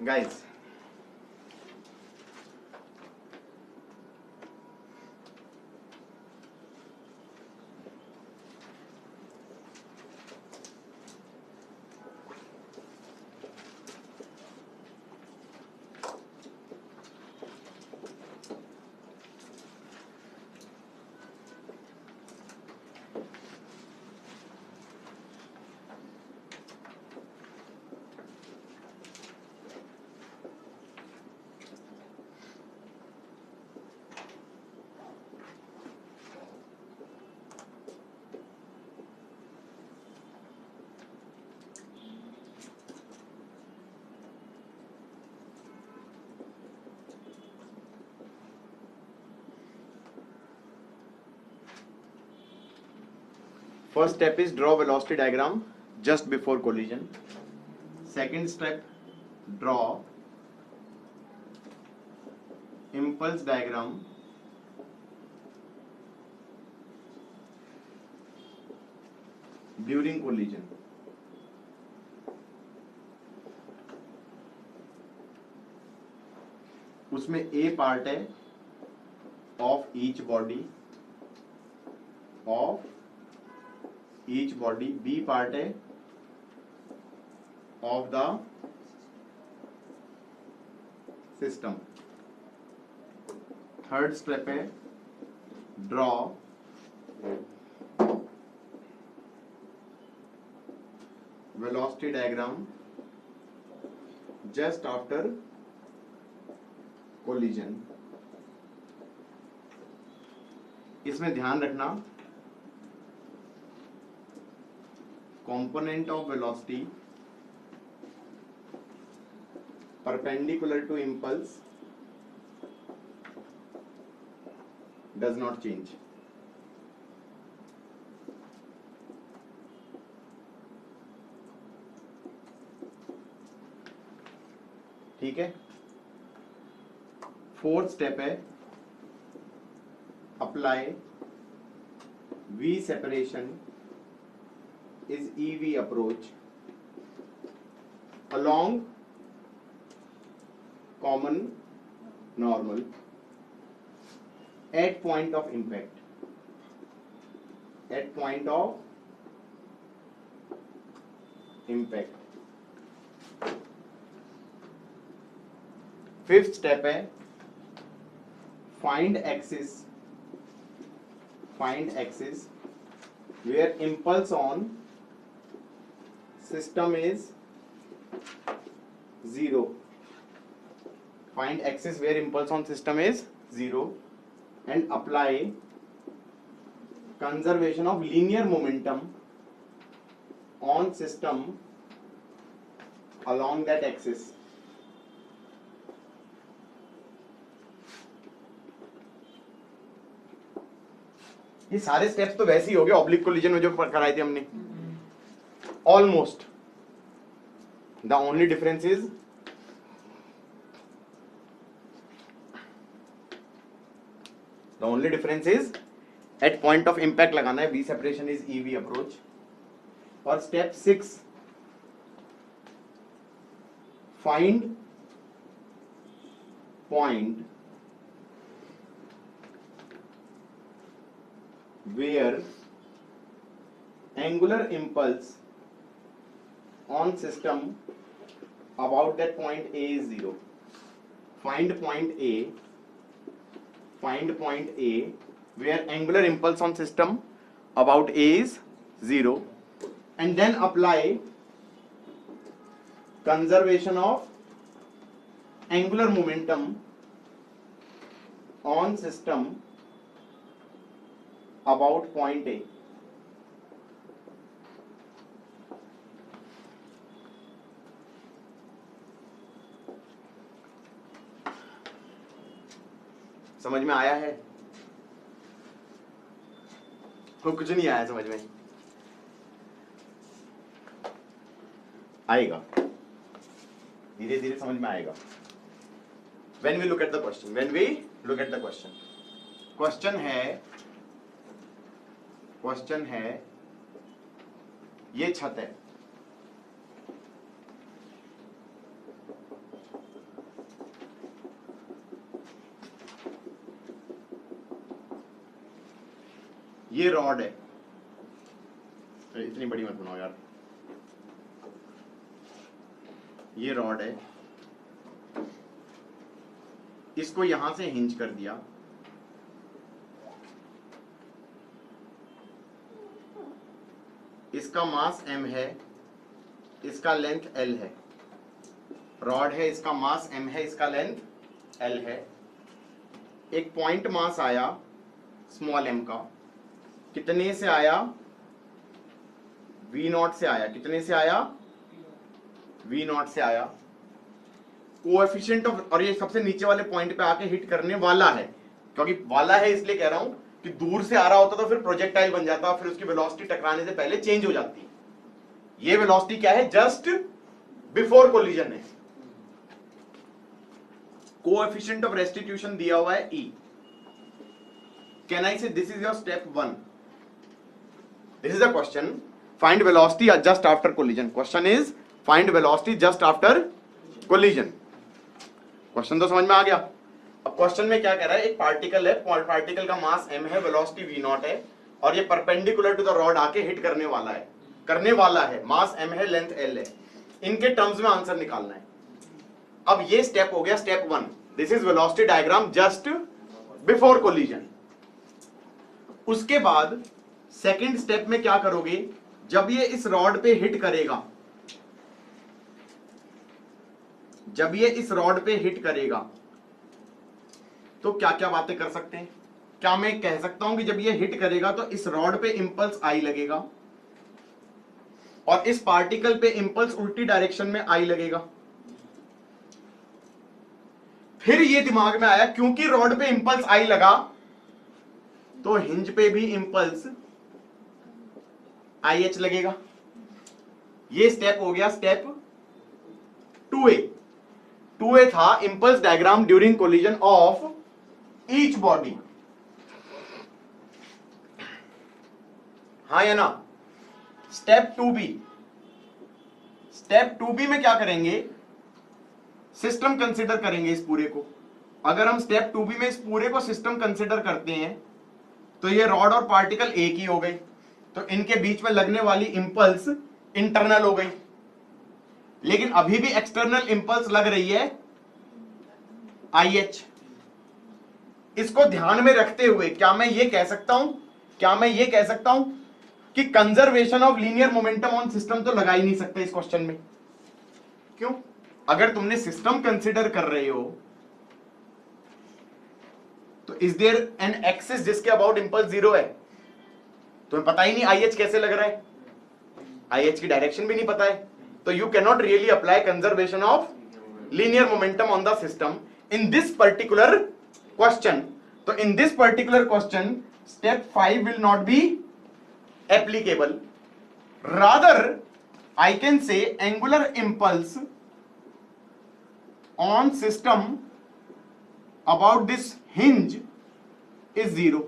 Guys, first step is draw velocity diagram just before collision. Second step, draw impulse diagram during collision. उसमें A part है of each body, B part है of the system. Third step है draw velocity diagram just after collision. इसमें ध्यान रखना component of velocity perpendicular to impulse does not change. ठीक है. Fourth step है apply V separation is EV approach along common normal at point of impact. At point of impact. Fifth step है find axis where impulse on system is 0. Find axis where impulse on system is 0 and apply conservation of linear momentum on system along that axis. ये सारे steps तो वैसे ही हो गए oblique collision में जो कराई थी हमने almost. The only difference is at point of impact लगाना है. V separation is E V approach. और step 6 find point where angular impulse on system about that point A is 0. Find point A where angular impulse on system about A is 0 and then apply conservation of angular momentum on system about point A. समझ में आया है? कुछ नहीं आया समझ में? आएगा, धीरे धीरे समझ में आएगा. When we look at the question, question है ये छत है, ये रॉड है, इतनी बड़ी मत बनाओ यार, ये रॉड है, इसको यहां से हिंज कर दिया, इसका मास m है, इसका लेंथ l है, रॉड है, इसका मास m है, इसका लेंथ l है, एक पॉइंट मास आया स्मॉल m का, कितने से आया, v0 से आया, कितने से आया, v0 से आया, कोएफिशिएंट ऑफ, और ये सबसे नीचे वाले पॉइंट पे आके हिट करने वाला है, क्योंकि वाला है इसलिए कह रहा हूं कि दूर से आ रहा होता तो फिर प्रोजेक्टाइल बन जाता, फिर उसकी वेलोसिटी टकराने से पहले चेंज हो जाती। ये वेलोसिटी क्या है, जस्ट बिफोर कोलिजन है। कोएफिशिएंट ऑफ रेस्टिट्यूशन दिया हुआ है E। कैन आई से this is your step 1, this is a question, find velocity just after collision. Question is find velocity just after collision. Question तो समझ में आ गया। अब क्वेश्चन में क्या कह रहा है, एक पार्टिकल है, पार्टिकल का मास m है, वेलोसिटी v0 है, और ये परपेंडिकुलर टू द रॉड आके हिट करने वाला है, मास m है, लेंथ l है, इनके टर्म्स में आंसर निकालना है। अब ये स्टेप हो गया step 1, this is velocity diagram just before collision. उसके बाद सेकंड स्टेप में क्या करोगे, जब ये इस रॉड पे हिट करेगा, जब ये इस रॉड पे हिट करेगा तो क्या क्या बातें कर सकते हैं। क्या मैं कह सकता हूं कि जब ये हिट करेगा तो इस रॉड पे इंपल्स आई लगेगा और इस पार्टिकल पे इंपल्स उल्टी डायरेक्शन में आई लगेगा। फिर ये दिमाग में आया क्योंकि रॉड पे इंपल्स आई लगा तो हिंज पे भी इंपल्स IH लगेगा। ये स्टेप हो गया स्टेप 2A। 2A था impulse diagram during collision of each body. हाँ या ना। स्टेप 2B, स्टेप 2B में क्या करेंगे, सिस्टम कंसिडर करेंगे इस पूरे को। अगर हम स्टेप 2B में इस पूरे को सिस्टम कंसिडर करते हैं तो ये रॉड और पार्टिकल एक ही हो गई, तो इनके बीच में लगने वाली इंपल्स इंटरनल हो गई, लेकिन अभी भी एक्सटर्नल इंपल्स लग रही है IH। इसको ध्यान में रखते हुए क्या मैं ये कह सकता हूं, कि conservation of linear momentum on system तो लगा ही नहीं सकते इस क्वेश्चन में। क्यों? अगर तुमने सिस्टम कंसिडर कर रहे हो तो इज देयर एन एक्सिस जिसके अबाउट इंपल्स 0 है? तुम्हें पता ही नहीं IH कैसे लग रहा है, IH की डायरेक्शन भी नहीं पता है, तो you can not really apply conservation of linear momentum on the system in this particular question. तो in this particular question step 5 will not be applicable, rather I can say angular impulse on system about this hinge is 0।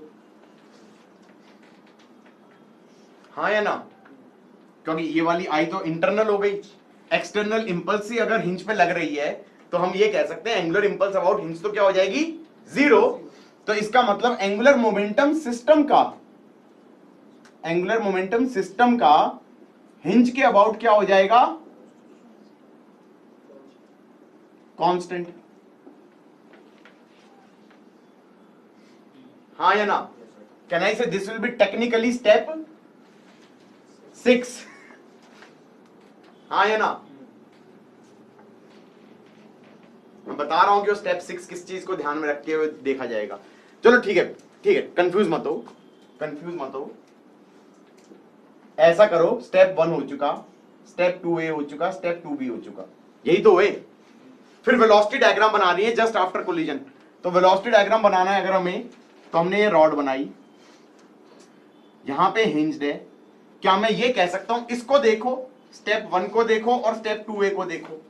हाँ या ना? क्योंकि ये वाली आई तो internal हो गई, एक्सटर्नल इंपल्स ही अगर हिंज पे लग रही है तो हम ये कह सकते हैं एंगुलर इंपल्स अबाउट हिंज तो क्या हो जाएगी 0। तो इसका मतलब एंगुलर मोमेंटम सिस्टम का हिंज के अबाउट क्या हो जाएगा, कांस्टेंट। हाँ या ना? कैन आई से this will be technically step 6? हाँ या ना? मैं बता रहा हूं कि वो स्टेप 6 किस चीज को ध्यान में रखते हुए देखा जाएगा। चलो ठीक है, कंफ्यूज मत हो। ऐसा करो, स्टेप 1 हो चुका, स्टेप 2A हो चुका, स्टेप 2B हो चुका, यही तो है। फिर वेलोसिटी डायग्राम बना रही है जस्ट आफ्टर कोलिजन। तो वेलोसिटी डायग्राम बनाना है अगर हमें, तो हमने ये रॉड बनाई, यहां पे हिंज्ड है। क्या मैं ये कह सकता हूं इसको देखो, स्टेप 1 को देखो और स्टेप 2A को देखो,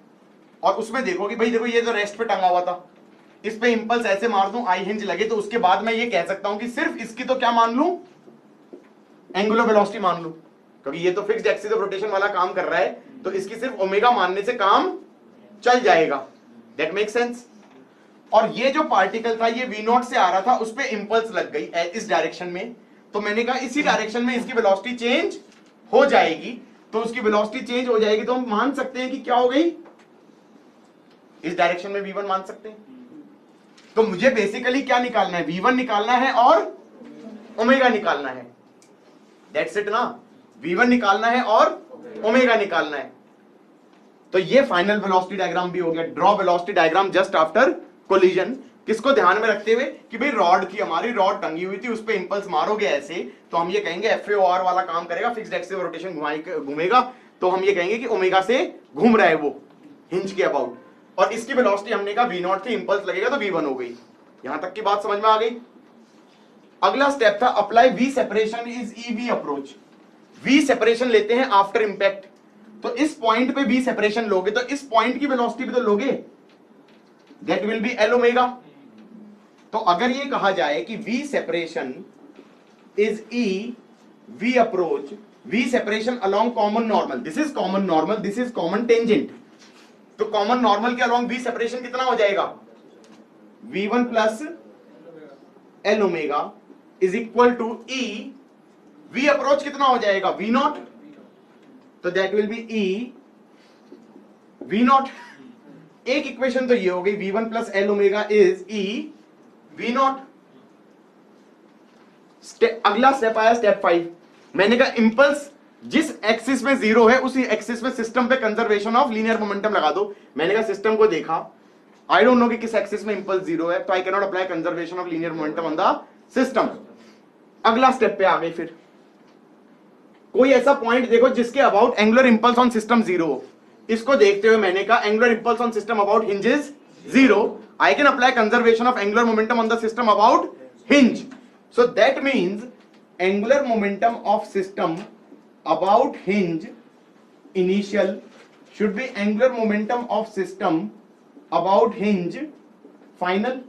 और उसमें देखो कि भाई देखो ये तो रेस्ट पे टंगा हुआ था, इस पे इंपल्स ऐसे मार दूं आई हिंज लगे, तो उसके बाद मैं ये कह सकता हूं कि सिर्फ इसकी तो क्या मान लूं, एंगुलर वेलोसिटी मान लूं, क्योंकि ये तो फिक्स्ड एक्सिस ऑफ रोटेशन वाला काम कर रहा है, तो इसकी सिर्फ ओमेगा मानने से काम चल जाएगा। That make sense. और ये जो पार्टिकल था ये V0 से आ रहा था, उस पे इंपल्स लग गई इस डायरेक्शन में, तो मैंने कहा इसी डायरेक्शन में इसकी वेलोसिटी चेंज हो जाएगी, तो उसकी वेलोसिटी चेंज हो जाएगी तो हम मान सकते हैं कि क्या हो गई, इस डायरेक्शन में v1 मान सकते हैं। तो मुझे बेसिकली क्या निकालना है, v1 निकालना है और ओमेगा निकालना है, दैट्स इट ना, v1 निकालना है और ओमेगा निकालना है। तो ये फाइनल वेलोसिटी डायग्राम भी हो गया, draw velocity diagram just after collision. किसको ध्यान में रखते हुए कि भाई रॉड थी, हमारी रॉड टंगी हुई थी, उस पे इंपल्स मारोगे ऐसे तो हम ये कहेंगे FAOR वाला काम करेगा, फिक्स्ड एक्सिस रोटेशन घूमेगा, तो हम ये कहेंगे कि ओमेगा से घूम रहा है वो हिंज के अबाउट, और इसकी वेलोसिटी हमने कहा v0 थी, इंपल्स लगेगा तो v1 हो गई। यहां तक की बात समझ में आ गई। अगला स्टेप था apply v separation is EV approach. v separation लेते हैं आफ्टर इंपैक्ट, तो इस पॉइंट पे v सेपरेशन लोगे तो इस पॉइंट की वेलोसिटी भी तो लोगे, that will be L omega. तो अगर ये कहा जाए कि v separation is E v approach, v separation along common normal, this is common normal, this is common tangent, तो कॉमन नॉर्मल के अलोंग v सेपरेशन कितना हो जाएगा, v1 plus L omega is equal to E v approach कितना हो जाएगा, v0, तो that will B E v0। एक इक्वेशन तो ये हो गई, v1 plus L omega is E v0। अगला स्टेप आया स्टेप 5, मैंने कहा इंपल्स जिस एक्सिस में जीरो है उसी एक्सिस में सिस्टम पे कंजर्वेशन ऑफ लीनियर मोमेंटम लगा दो। मैंने कहा सिस्टम को देखा, आई डोंट नो कि किस एक्सिस में इंपल्स जीरो है, तो I can not apply conservation of linear momentum on the system. अगला स्टेप पे आ गए, फिर कोई ऐसा पॉइंट देखो जिसके about angular impulse on system zero हो, इसको देखते हुए मैंने कहा angular impulse on system about hinge is zero, I can apply conservation of angular momentum on the system about hinge. So that means angular momentum of system about hinge initial should be angular momentum of system about hinge final.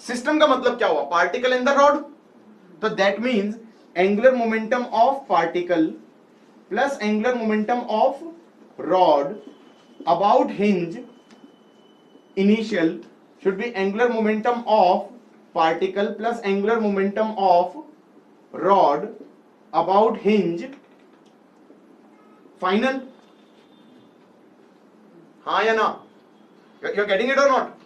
System का मतलब क्या हुआ, particle in the rod, तो that means angular momentum of particle plus angular momentum of rod about hinge initial should be angular momentum of particle plus angular momentum of rod about hinge final। हाँ या ना, you're getting it or not?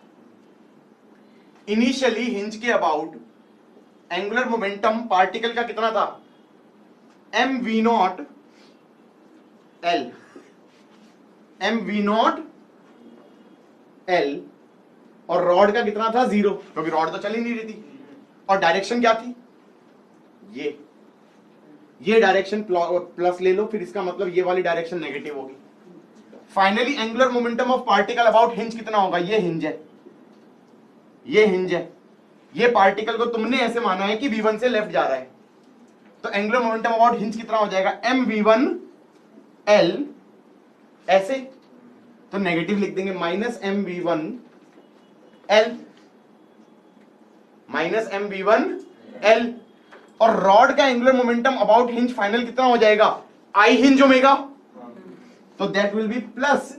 Initially hinge के about angular momentum particle का कितना था, mv0 L, mv0 L, और rod का कितना था, जीरो, क्योंकि रॉड तो चल ही नहीं रही थी, और डायरेक्शन क्या थी, ये डायरेक्शन प्लस ले लो, फिर इसका मतलब ये वाली डायरेक्शन नेगेटिव होगी। Finally angular momentum of particle about hinge कितना होगा, ये हिंज है, ये हिंज है, ये पार्टिकल को तुमने ऐसे माना है कि v1 से लेफ्ट जा रहा है, तो एंगुलर मोमेंटम अबाउट हिंज कितना हो जाएगा, mv1 L, ऐसे तो नेगेटिव लिख देंगे, minus mv1 L, minus mv1 L, और रॉड का angular momentum about hinge final कितना हो जाएगा, I हिंज ओमेगा, तो that will B plus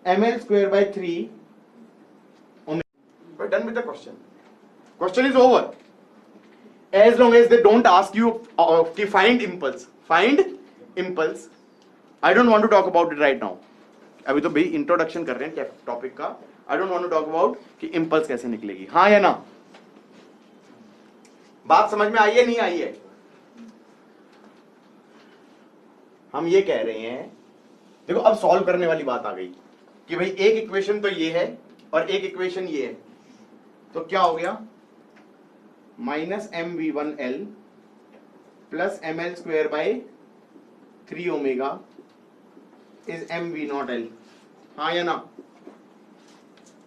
ml square bye 3 omega. Done with the question, question is over, as long as they don't ask you कि find impulse, find impulse, I don't want to talk about it right now, अभी तो भाई introduction कर रहे हैं topic का, I don't want to talk about कि impulse कैसे निकलेगी, हाँ या ना, बात समझ में आई है नहीं आई है। हम ये कह रहे हैं, देखो अब सॉल्व करने वाली बात आ गई कि भाई एक इक्वेशन तो ये है और एक इक्वेशन ये है, तो क्या हो गया, minus mv1L plus ml square bye 3 omega is mv0L, हाँ या ना।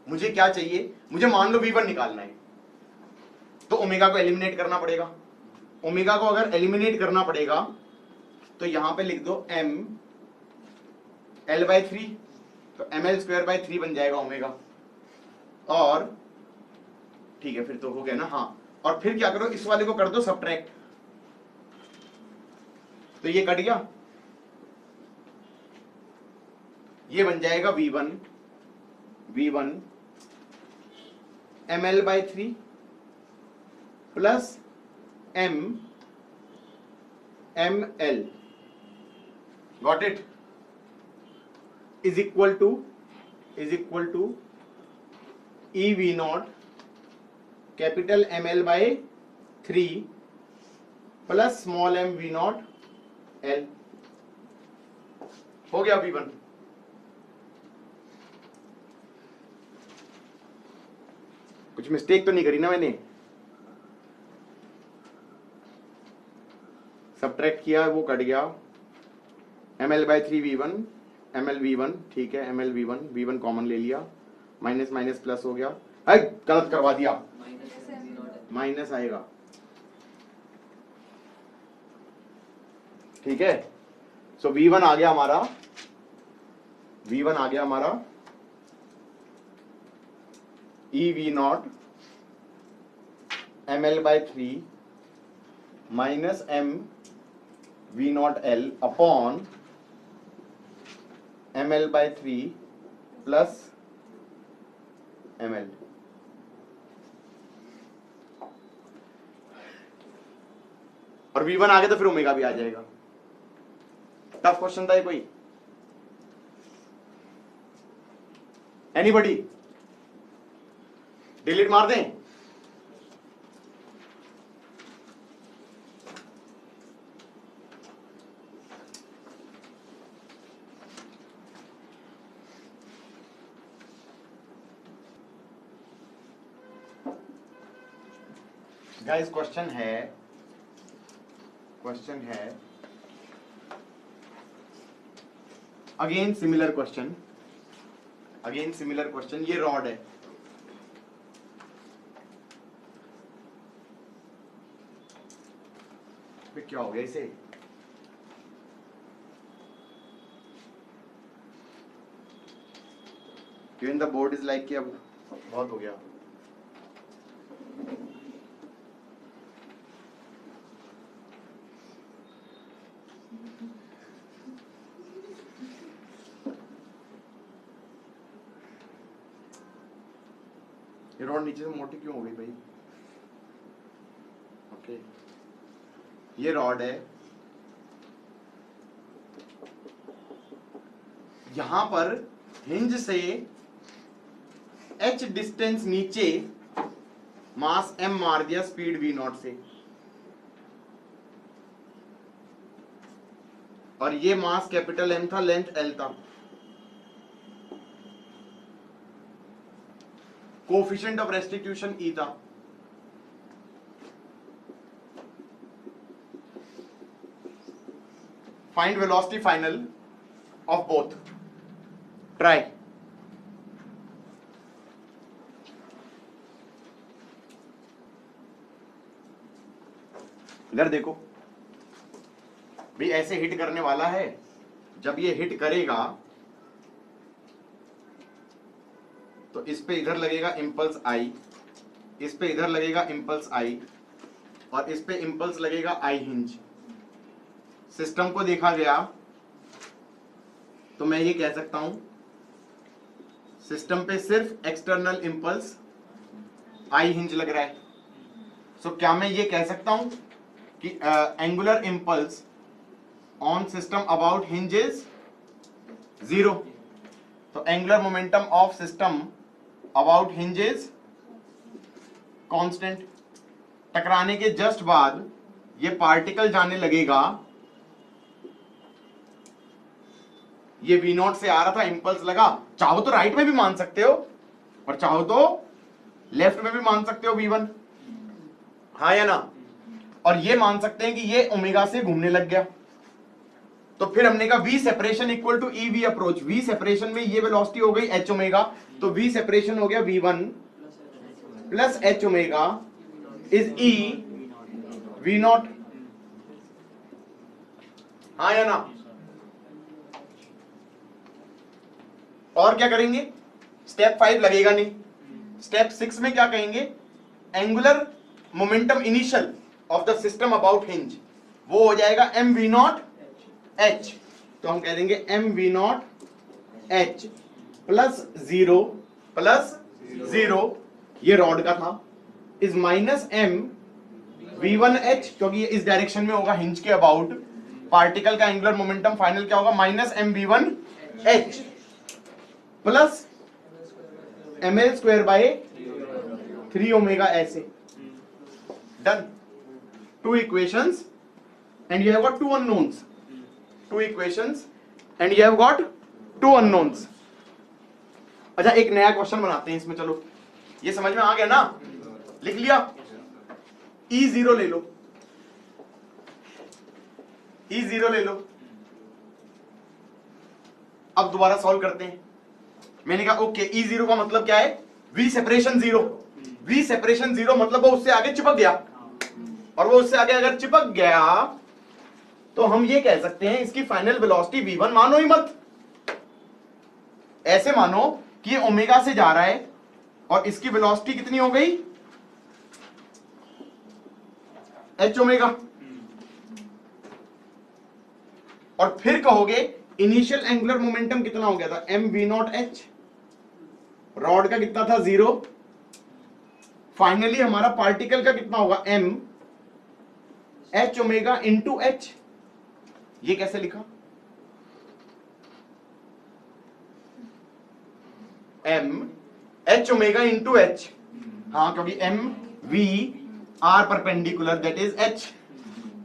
मुझे क्या चाहिए, मुझे मान लो v1 निकालना है, तो ओमेगा को एलिमिनेट करना पड़ेगा, ओमेगा को अगर एलिमिनेट करना पड़ेगा तो यहां पे लिख दो m L बाय 3, तो ml स्क्वायर बाय 3 बन जाएगा ओमेगा, और ठीक है फिर तो हो गया ना, हाँ, और फिर क्या करो, इस वाले को कर दो सबट्रैक्ट, तो ये कट गया, ये बन जाएगा v1 ml by 3 plus m ml, got it, is equal to e v naught capital ml by 3 plus small m v naught l। हो गया v1। कुछ मिस्टेक तो नहीं करी ना मैंने? सबट्रैक्ट किया, वो कट गया। ml by 3 v1 ml v1, ठीक है, ml v1 कॉमन ले लिया, माइनस माइनस प्लस हो गया। गलत करवा दिया, माइनस आएगा, ठीक है। सो v1 आ गया हमारा, e v naught ml by 3 minus m v naught l upon ml by 3 plus ml। और v1 आ गया तो फिर ओमेगा भी आ जाएगा। टफ क्वेश्चन था ये कोई? एनीबॉडी? डिलीट मार दें? गाइस क्वेश्चन है अगेन सिमिलर क्वेश्चन, ये रॉड है, क्या हो गया इसे? Given the board is like कि अब बहुत हो गया। ये रॉड नीचे से मोटी क्यों हो गई भाई? ओके, ये रॉड है, यहां पर हिंज से h डिस्टेंस नीचे मास m मार दिया स्पीड v नॉट से, और ये मास कैपिटल M था, लेंथ L था। कोएफिशिएंट ऑफ रेस्टिट्यूशन E था। Find velocity final of both. Try. इधर देखो भी, ऐसे हिट करने वाला है। जब ये हिट करेगा तो इस पे इधर लगेगा इंपल्स आई, इस पे इधर लगेगा इंपल्स आई, और इस पे इंपल्स लगेगा आई हिंज। सिस्टम को देखा गया तो मैं ये कह सकता हूं सिस्टम पे सिर्फ एक्सटर्नल इंपल्स आई हिंज लग रहा है। सो क्या मैं ये कह सकता हूं कि angular impulse on system about hinge is 0? तो angular momentum of system about hinge is constant. टकराने के जस्ट बाद ये पार्टिकल जाने लगेगा, ये V नॉट से आ रहा था, इंपल्स लगा। चाहो तो राइट में भी मान सकते हो और चाहो तो लेफ्ट में भी मान सकते हो V1, हाँ या ना? और ये मान सकते हैं कि ये ओमेगा से घूमने लग गया। तो फिर हमने कहा V separation equal to E V approach. V separation में ये वेलोसिटी हो गई h ओमेगा, तो V सेपरेशन हो गया V1 plus h omega is E V naught, हाँ या ना? और क्या करेंगे? स्टेप 5 लगेगा नहीं। स्टेप 6 में क्या कहेंगे? Angular momentum initial of the system about hinge, वो हो जाएगा m v नॉट h। तो हम कह देंगे m v not h plus 0, ये रॉड का था, इज माइनस m v1h, क्योंकि ये इस डायरेक्शन में होगा हिंज के अबाउट, पार्टिकल का एंगुलर मोमेंटम फाइनल क्या होगा, minus mv1h plus ml² by 3 omega, ऐसे done. 2 equations and you have got 2 unknowns. 2 equations and you have got 2 unknowns. अच्छा, एक नया क्वेश्चन बनाते हैं इसमें. चलो, ये समझ में आ गया ना? लिख लिया. E0 ले लो, E0 ले लो. अब दोबारा सॉल्व करते हैं. मैंने कहा ओके, E0 का मतलब क्या है, V सेपरेशन 0. V सेपरेशन 0 मतलब वो उससे आगे चिपक गया, और वो उससे आगे अगर चिपक गया तो हम ये कह सकते हैं इसकी फाइनल वेलोसिटी v1 मानो ही मत. ऐसे मानो कि ये ओमेगा से जा रहा है और इसकी वेलोसिटी कितनी हो गई, h ओमेगा. और फिर कहोगे इनिशियल एंगुलर मोमेंटम कितना हो गया था, mv0h. रॉड का कितना था, 0. फाइनली हमारा पार्टिकल का कितना होगा, m h omega into h. ये कैसे लिखा, m h omega into h. हाँ, क्योंकि m v r perpendicular, that is h.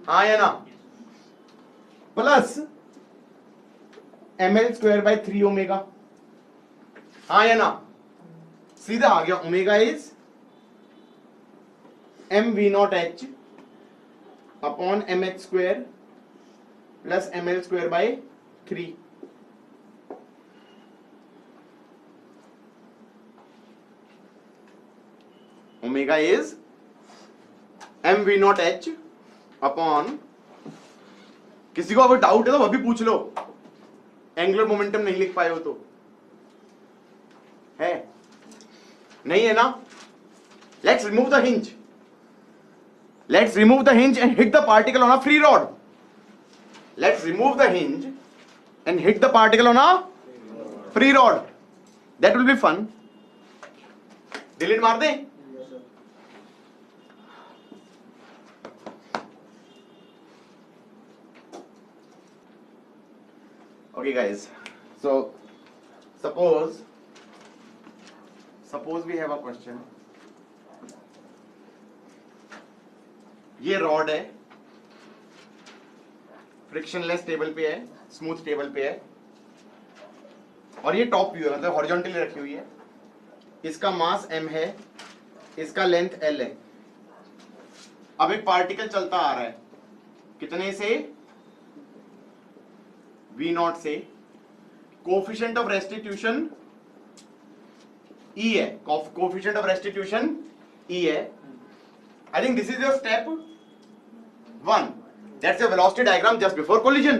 हाँ या ना, प्लस ml² बाय 3 ओमेगा. हाँ या ना, सीधा आ गया. Omega is mv0h upon mh² plus ml² by 3. Omega is mv0h upon, किसी को अगर डाउट है तो अभी पूछ लो, एंगुलर मोमेंटम नहीं लिख पाए हो तो. है नहीं है ना? Let's remove the hinge. Let's remove the hinge and hit the particle on a free rod. Let's remove the hinge and hit the particle on a free rod. That will be fun. Delete मार दें. Okay guys, so suppose we have a question. ये rod है, frictionless table पे है, smooth table पे है, और ये टॉप व्यू है, मतलब हॉरिजॉन्टली रखी हुई है. इसका मास m है, इसका लेंथ l है. अब एक पार्टिकल चलता आ रहा है, कितने से, v0 से. कोफिशिएंट ऑफ रेस्टिट्यूशन e है, कोफिशिएंट ऑफ रेस्टिट्यूशन e है. I think this is your step 1. That's your velocity diagram just before collision.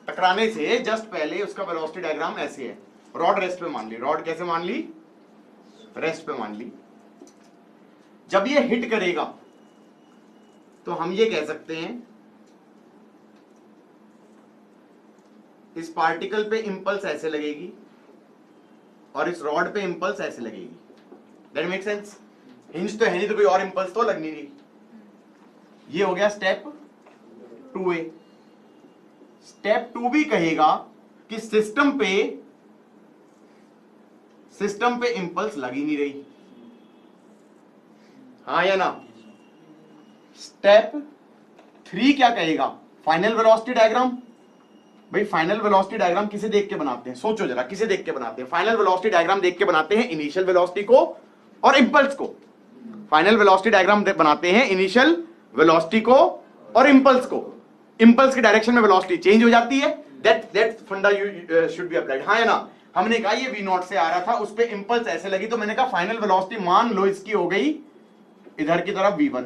टकराने से जस्ट पहले उसका वेलोसिटी डायग्राम ऐसे है. रॉड रेस्ट पे मान ली. रॉड कैसे मान ली, रेस्ट पे मान ली. जब ये हिट करेगा तो हम ये कह सकते हैं इस पार्टिकल पे इंपल्स ऐसे लगेगी और इस रॉड पे इंपल्स ऐसे लगेगी. That make sense. हिंज तो है नहीं तो कोई और इंपल्स तो लगनी नहीं. ये हो गया स्टेप 2a. स्टेप 2b कहेगा कि सिस्टम पे इंपल्स लग ही नहीं रही. हाँ या ना? स्टेप 3 क्या कहेगा, फाइनल वेलोसिटी डायग्राम. भाई फाइनल वेलोसिटी डायग्राम किसे देख के बनाते हैं, सोचो जरा, किसे देख के बनाते हैं. फाइनल वेलोसिटी डायग्राम देख के बनाते हैं इनिशियल वेलोसिटी को और इंपल्स को. फाइनल वेलोसिटी डायग्राम बनाते हैं इनिशियल वेलोसिटी को और इंपल्स को. इंपल्स की डायरेक्शन में वेलोसिटी चेंज हो जाती है. दैट फंडा यू शुड बी अप्लाइड. हाँ या ना? हमने कहा ये v0 से आ रहा था, उस पे इंपल्स ऐसे लगी, तो मैंने कहा फाइनल वेलोसिटी मान लो इसकी हो गई इधर की तरफ v1.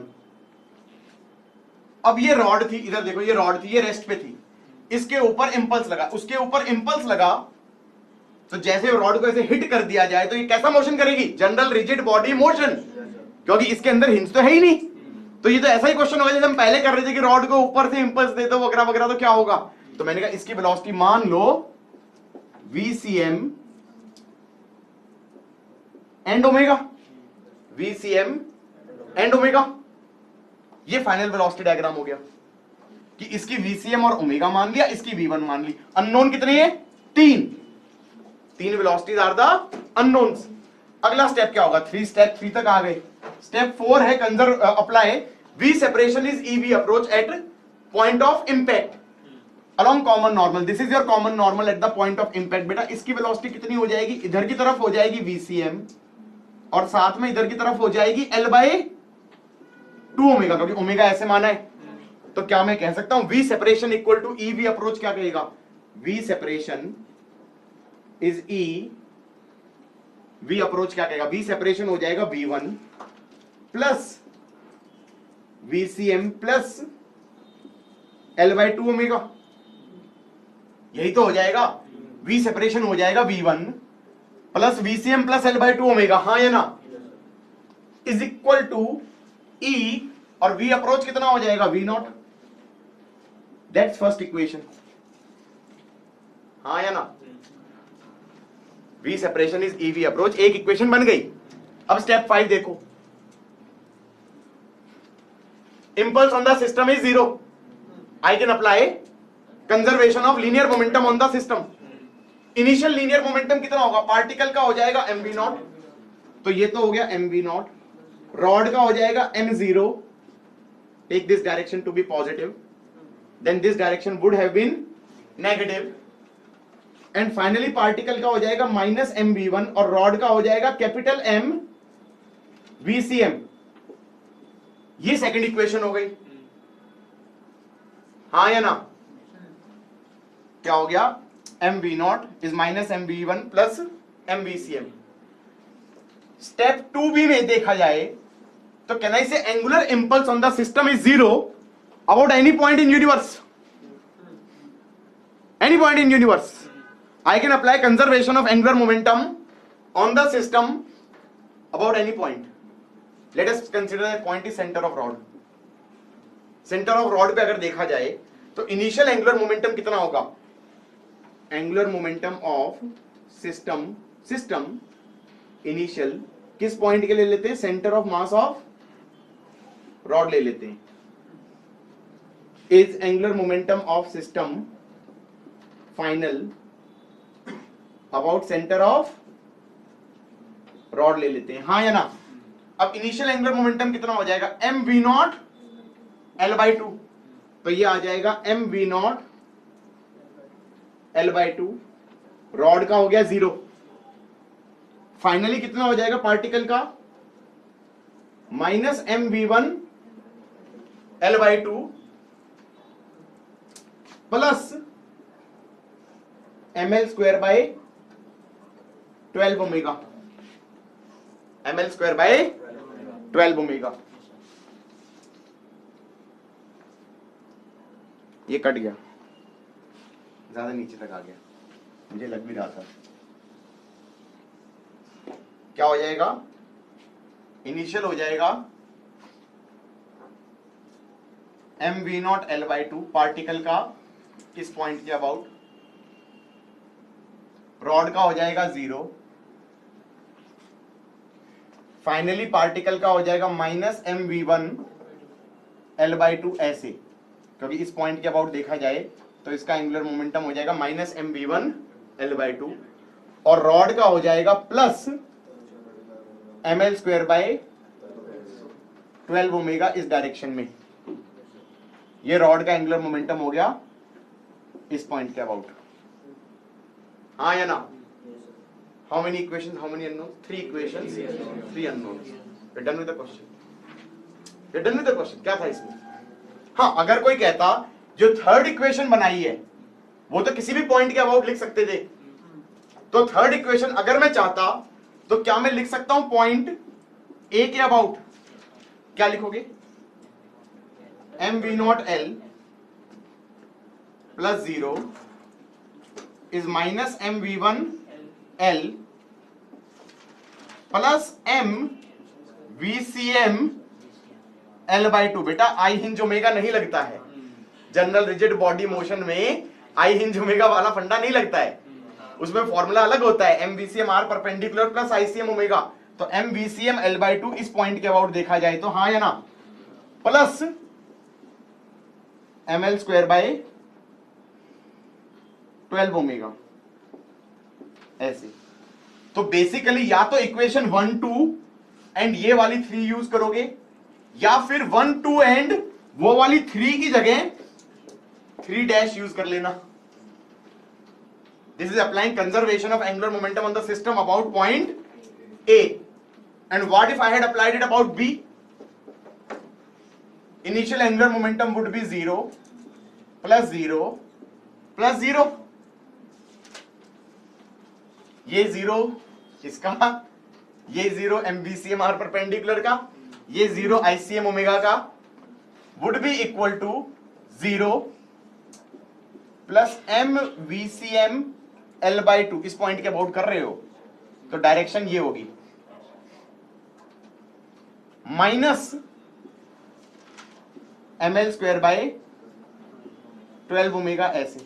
अब ये रॉड थी, इधर देखो, ये रॉड थी, ये रेस्ट पे थी, इसके ऊपर इंपल्स लगा, उसके ऊपर इंपल्स लगा, तो जैसे रॉड को ऐसे हिट कर दिया जाए तो ये कैसा मोशन करेगी, जनरल रिजिड बॉडी मोशन, क्योंकि इसके अंदर हिंज तो है ही नहीं. तो ये तो ऐसा ही क्वेश्चन होगा जैसे हम पहले कर रहे थे कि रॉड को ऊपर से इंपल्स दे दो वगैरह वगैरह, तो क्या होगा. तो मैंने कहा इसकी वेलोसिटी मान लो VCM and omega, VCM and omega. ये फाइनल वेलोसिटी डायग्राम हो गया कि इसकी VCM और ओमेगा मान लिया, इसकी V1 मान ली। अननोन कितने हैं? तीन वेलोसिटीज आर द अननोन्स। अगला स्टेप क्या होगा? स्टेप 3 तक आ गए। स्टेप 4 है conserve apply V separation is EV approach at point of impact along common normal. This is your common normal at the point of impact. बेटा इसकी velocity कितनी हो जाएगी? इधर की तरफ हो जाएगी VCM और साथ में इधर की तरफ हो जाएगी L/2 ओमेगा, क्योंकि ओमेगा ऐसे माना है। तो क्या मैं कह सकता हूं V separation equal to EV approach? क्या कहेगा? V separation is V approach क्या कहेगा? V सेपरेशन हो जाएगा V1 plus VCM plus L/2 omega. यही तो हो जाएगा। V सेपरेशन हो जाएगा V1 plus VCM plus L/2 omega, हाँ या ना? इज इक्वल टू E और V अप्रोच कितना हो जाएगा? V0। दैट्स फर्स्ट इक्वेशन, हाँ या ना? V separation is EV approach, एक इक्वेशन बन गई। अब स्टेप 5 देखो। Impulse on the system is 0। I can apply conservation of linear momentum on the system. Initial linear momentum कितना होगा? पार्टिकल का हो जाएगा mv0, तो ये तो हो गया mv0। रॉड का हो जाएगा m0। Take this direction to be positive, then this direction would have been negative, and finally particle का हो जाएगा माइनस mv1 और रॉड का हो जाएगा कैपिटल M VCM। ये सेकंड इक्वेशन हो गई, हाँ या ना? क्या हो गया? mv0 is minus mv1 plus mvcm। Step 2b में देखा जाए तो कैन आई से angular impulse on the system is 0 about any point in universe. Any point in universe I can apply conservation of angular momentum on the system about any point. Let us consider that point is center of rod. Center of rod पे अगर देखा जाए तो initial angular momentum कितना होगा? Angular momentum of system initial किस point के ले लेते हैं? Center of mass of rod ले लेते हैं। Is angular momentum of system final about centre of rod ले लेते हैं, हाँ या ना? अब इनिशियल एंगुलर मोमेंटम कितना हो जाएगा? mv0 L/2, तो ये आ जाएगा mv0 L/2। रॉड का हो गया 0। फाइनली कितना हो जाएगा पार्टिकल का? Minus mv1 L/2 plus ml square by 12 omega. ml square by 12 omega. ये कट गया, ज्यादा नीचे तक आ गया, मुझे लग भी रहा था। क्या हो जाएगा? इनिशियल हो जाएगा mv0 L/2 पार्टिकल का किस पॉइंट के अबाउट? रॉड का हो जाएगा 0। फाइनली पार्टिकल का हो जाएगा माइनस mv1 L/2 ऐसे, क्योंकि इस पॉइंट के अबाउट देखा जाए तो इसका एंगुलर मोमेंटम हो जाएगा माइनस mv1 L/2 और रॉड का हो जाएगा plus ml square by 12 omega इस डायरेक्शन में। ये रॉड का एंगुलर मोमेंटम हो गया इस पॉइंट के अबाउट, हाँ या ना? How many equations? How many unknowns? 3 equations, 3 unknowns. We're done with the question. We're done with the question. क्या था इसमें? हाँ, अगर कोई कहता जो थर्ड इक्वेशन बनाई है वो तो किसी भी पॉइंट के अबाउट लिख सकते थे, तो थर्ड इक्वेशन अगर मैं चाहता तो क्या मैं लिख सकता हूं पॉइंट ए के अबाउट? क्या लिखोगे? mv0 L plus 0 is minus mv1 L plus m VCM L/2। बेटा आई हिंज ओमेगा नहीं लगता है जनरल रिजिड बॉडी मोशन में, आई हिंज ओमेगा वाला फंडा नहीं लगता है, उसमें फॉर्मूला अलग होता है। MVCM R perpendicular plus ICM omega, तो MVCM L/2 इस पॉइंट के अबाउट देखा जाए तो, हाँ या ना? Plus ml square by 12 omega, ऐसे। तो बेसिकली या तो इक्वेशन 1 2 एंड ये वाली 3 यूज करोगे, या फिर 1 2 एंड वो वाली 3 की जगह 3 डैश यूज कर लेना। This is applying conservation of angular momentum on the system about point A. And what if I had applied it about B? Initial angular momentum would be 0 plus 0 plus 0. ये 0 किसका, ये 0 MVCM R perpendicular का, ये 0 ICM omega का, would be equal to 0 plus MVCM L by 2। इस point के about कर रहे हो तो डायरेक्शन ये होगी, minus ml square by 12 omega, ऐसे।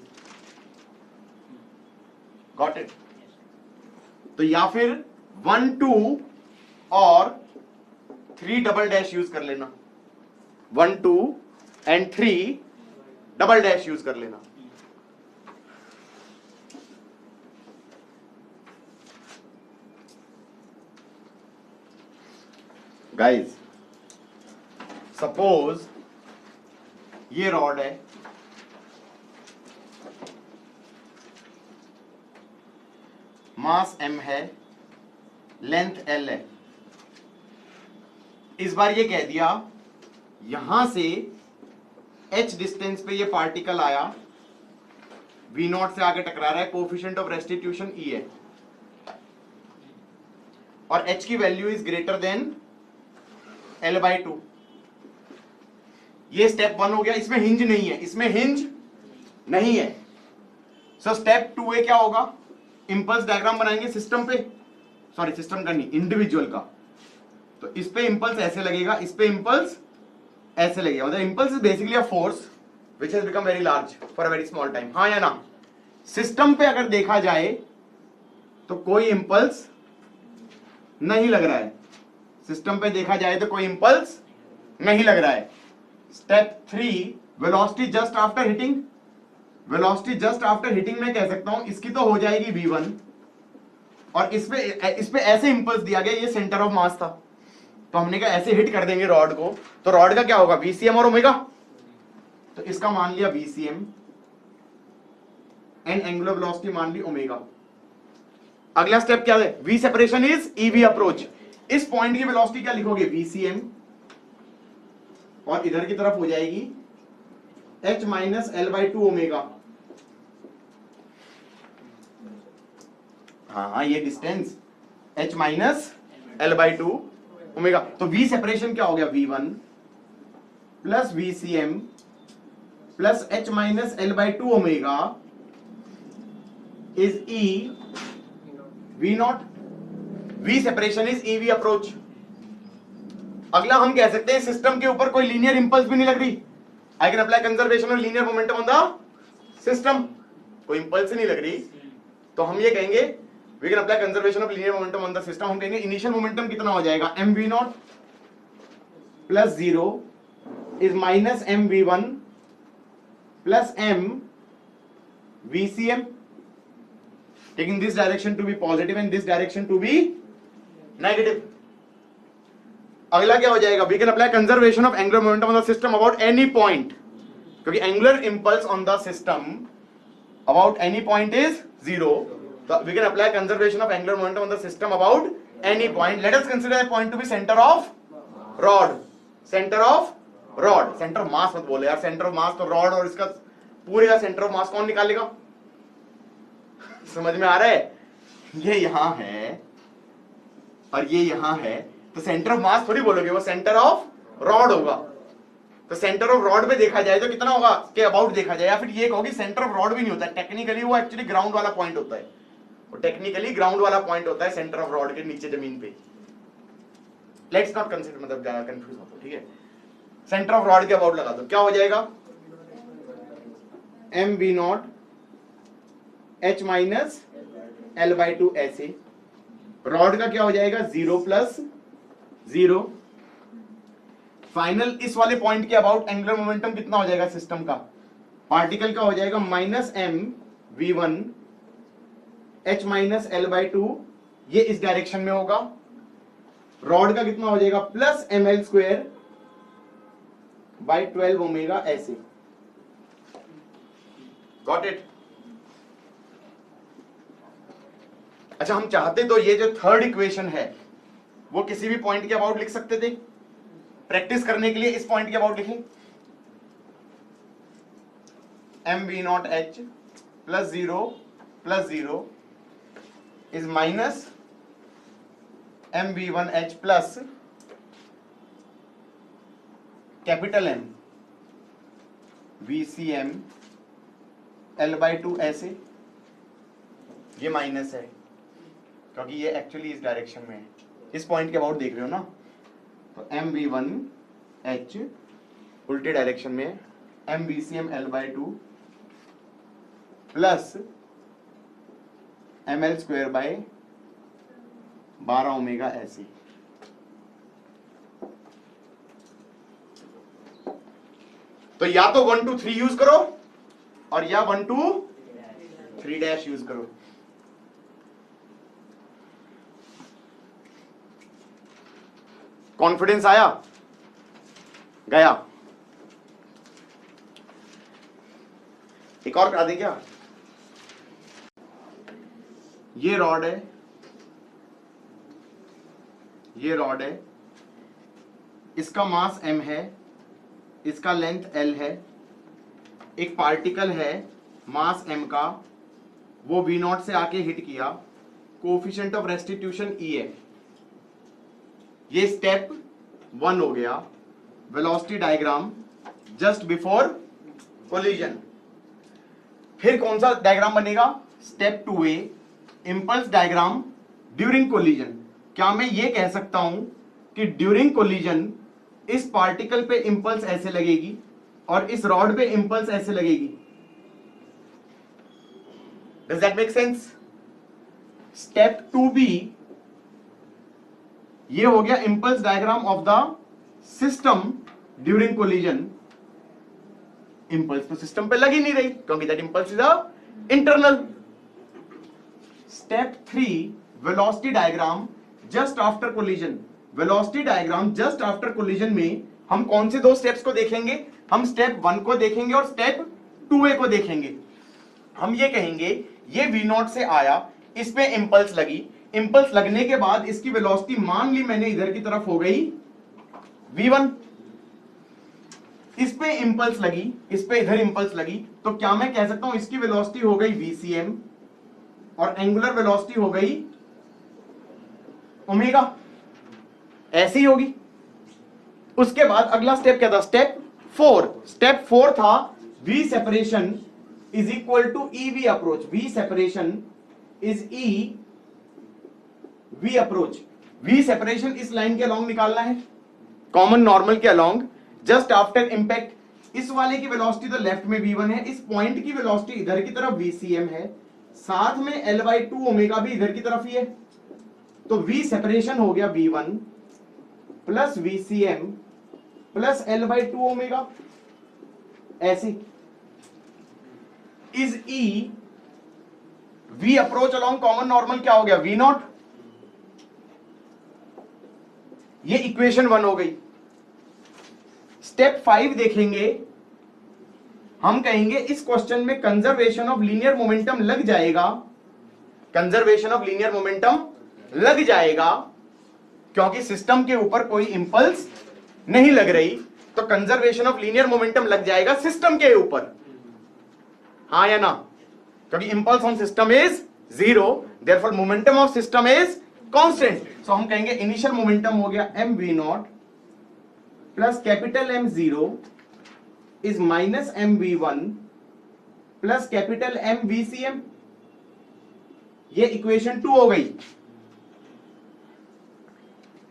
Got it? तो या फिर 1 2 और 3 डबल डैश यूज कर लेना, 1 2 एंड 3 डबल डैश यूज कर लेना। गाइज सपोज ये रॉड है, मास m है, लेंथ l है। इस बार ये कह दिया यहां से h डिस्टेंस पे ये पार्टिकल आया, v0 से आगे टकरा रहा है, कोएफिशिएंट ऑफ रेस्टिट्यूशन e है, और h की value is greater than L by 2। ये स्टेप 1 हो गया, इसमें हिंज नहीं है, इसमें हिंज नहीं है। सो स्टेप 2 क्या होगा, इंपल्स डायग्राम बनाएंगे सिस्टम पे, सॉरी सिस्टम का नहीं, इंडिविजुअल का। तो इस पे इंपल्स ऐसे लगेगा, इस पे इंपल्स ऐसे लगेगा, मतलब impulse is basically a force which has become very large for a very small time, हाँ या ना। सिस्टम पे अगर देखा जाए तो कोई इंपल्स नहीं लग रहा है, सिस्टम पे देखा जाए तो कोई इंपल्स नहीं लग रहा है। Step 3 velocity just after hitting, velocity just after hitting में कह सकता हूं इसकी तो हो जाएगी v1, और इस पे ऐसे इंपल्स दिया गया, ये सेंटर ऑफ मास था, तो हमने कहा ऐसे हिट कर देंगे रॉड को, तो रॉड का क्या होगा, VCM और ओमेगा, तो इसका मान लिया VCM एंड एंगुलर वेलोसिटी मान ली ओमेगा। अगला स्टेप क्या है, V separation is EV approach. इस पॉइंट की वेलोसिटी क्या लिखोगे, VCM, और इधर की तरफ हो जाएगी H minus L by 2 omega. हाँ ये distance H minus L by 2 omega. तो V सेपरेशन क्या हो गया, V1 plus VCM plus H minus L by 2 omega is E V0। V separation is EV approach. अगला हम कह सकते हैं सिस्टम के ऊपर कोई लीनियर इंपल्स भी नहीं लग रही, I can apply conservation of linear momentum on the system, कोई इंपल्स नहीं लग रही, तो हम ये कहेंगे we can apply conservation of linear momentum on the system. हम कहेंगे इनिशियल मोमेंटम कितना हो जाएगा, mv0 plus 0 is minus mv1 plus m vcm, taking this direction to be positive and this direction to be negative। अगला क्या हो जाएगा, we can apply conservation of angular momentum on the system about any point, क्योंकि angular impulse on the system about any point is 0, so we can apply conservation of angular momentum on the system about any point. Let us consider a point to be center of rod, center of rod, center of mass मत बोले यार, center of mass तो rod और इसका पूरे का center of mass कौन निकालेगा, समझ में आ रहा है, ये यहां है और ये यहां है, तो सेंटर ऑफ मास थोड़ी बोलोगे, वो सेंटर ऑफ रॉड होगा। तो सेंटर ऑफ रॉड पे देखा जाए तो कितना होगा के अबाउट देखा जाए, या फिर ये कहोगे सेंटर ऑफ रॉड भी नहीं होता है, टेक्निकली वो एक्चुअली ग्राउंड वाला पॉइंट होता है, वो टेक्निकली ग्राउंड वाला पॉइंट होता है सेंटर ऑफ रॉड के नीचे जमीन पे। लेट्स नॉट कंसीडर, मतलब ज्यादा कंफ्यूज मत हो, ठीक है। सेंटर ऑफ रॉड के अबाउट लगा दो, क्या हो जाएगा, mv0 h minus L by 2 ऐसे। रॉड का क्या हो जाएगा, 0 प्लस 0। फाइनल इस वाले पॉइंट के अबाउट एंगुलर मोमेंटम कितना हो जाएगा सिस्टम का, पार्टिकल का हो जाएगा -mv1 h - l/2, ये इस डायरेक्शन में होगा। रॉड का कितना हो जाएगा +ml²/12 ओमेगा ऐसे। Got it? अच्छा, हम चाहते तो ये जो थर्ड इक्वेशन है वो किसी भी पॉइंट के अबाउट लिख सकते थे। प्रैक्टिस करने के लिए इस पॉइंट के अबाउट लिखें, mv0h +0 is minus mv1h plus capital M VCM l/2 ऐसे। ये माइनस है क्योंकि ये एक्चुअली इस डायरेक्शन में है, इस पॉइंट के अबाउट देख रहे हो ना। तो mv1h उल्टे डायरेक्शन में है, mvcm l/2 plus ml²/12 omega ऐसे। तो या तो 1 2 3 यूज करो और या 1 2 3 यूज करो। कॉन्फिडेंस आया? गया? एक और करा दे क्या? ये रॉड है, ये रॉड है, इसका मास m है, इसका लेंथ l है। एक पार्टिकल है मास m का, वो v0 से आके हिट किया, कोएफिशिएंट ऑफ रेस्टिट्यूशन e है। ये स्टेप 1 हो गया, velocity diagram just before collision. फिर कौन सा डायग्राम बनेगा? Step 2a, impulse diagram during collision. क्या मैं ये कह सकता हूं कि ड्यूरिंग कोलिजन इस पार्टिकल पे इंपल्स ऐसे लगेगी और इस रॉड पे इंपल्स ऐसे लगेगी? Does that make sense? Step 2b, ये हो गया impulse diagram of the system during collision. Impulse तो सिस्टम पे लग ही नहीं रही क्योंकि that impulse is a internal. Step 3, velocity diagram just after collision. Velocity diagram just after collision में हम कौन से दो स्टेप्स को देखेंगे? हम स्टेप 1 को देखेंगे और स्टेप 2a को देखेंगे। हम ये कहेंगे ये v0 से आया, इस पे इंपल्स लगी, इंपल्स लगने के बाद इसकी वेलोसिटी मान ली मैंने इधर की तरफ हो गई v1। इस पे इंपल्स लगी, इस पे इधर इंपल्स लगी, तो क्या मैं कह सकता हूं इसकी वेलोसिटी हो गई vcm और एंगुलर वेलोसिटी हो गई ओमेगा, ऐसी होगी। उसके बाद अगला स्टेप क्या था? स्टेप 4। स्टेप 4 था v separation is equal to ev approach. v separation is e v approach. v separation इस लाइन के अलोंग निकालना है, कॉमन नॉर्मल के अलोंग, जस्ट आफ्टर इंपैक्ट। इस वाले की वेलोसिटी तो लेफ्ट में v1 है, इस पॉइंट की वेलोसिटी इधर की तरफ vcm है, साथ में l/2 ओमेगा भी इधर की तरफ ही है। तो v सेपरेशन हो गया v1 plus vcm plus l/2 omega ऐसी। Is e v approach along common normal क्या हो गया? v0। ये इक्वेशन 1 हो गई। स्टेप 5 देखेंगे, हम कहेंगे इस क्वेश्चन में कंजर्वेशन ऑफ लीनियर मोमेंटम लग जाएगा। कंजर्वेशन ऑफ लीनियर मोमेंटम लग जाएगा क्योंकि सिस्टम के ऊपर कोई इंपल्स नहीं लग रही, तो कंजर्वेशन ऑफ लीनियर मोमेंटम लग जाएगा सिस्टम के ऊपर, हाँ या ना? क्योंकि impulse on system is 0, therefore momentum of system is constant. So हम कहेंगे इनिशियल मोमेंटम हो गया mv0 plus capital M0 is minus mv1 plus capital M VCM। ये इक्वेशन 2 हो गई।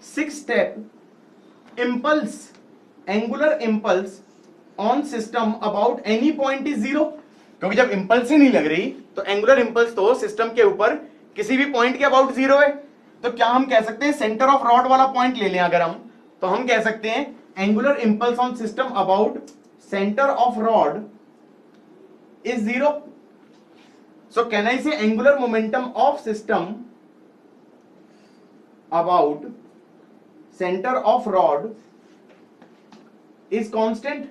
6 step, impulse, angular impulse on system about any point is 0। क्योंकि जब impulse ही नहीं लग रही तो एंगुलर इंपल्स तो सिस्टम के ऊपर किसी भी पॉइंट के अबाउट 0 है। तो क्या हम कह सकते हैं सेंटर ऑफ रॉड वाला पॉइंट ले लें अगर हम, तो हम कह सकते हैं angular impulse on system about centre of rod is 0. So can I say angular momentum of system about center of rod is constant?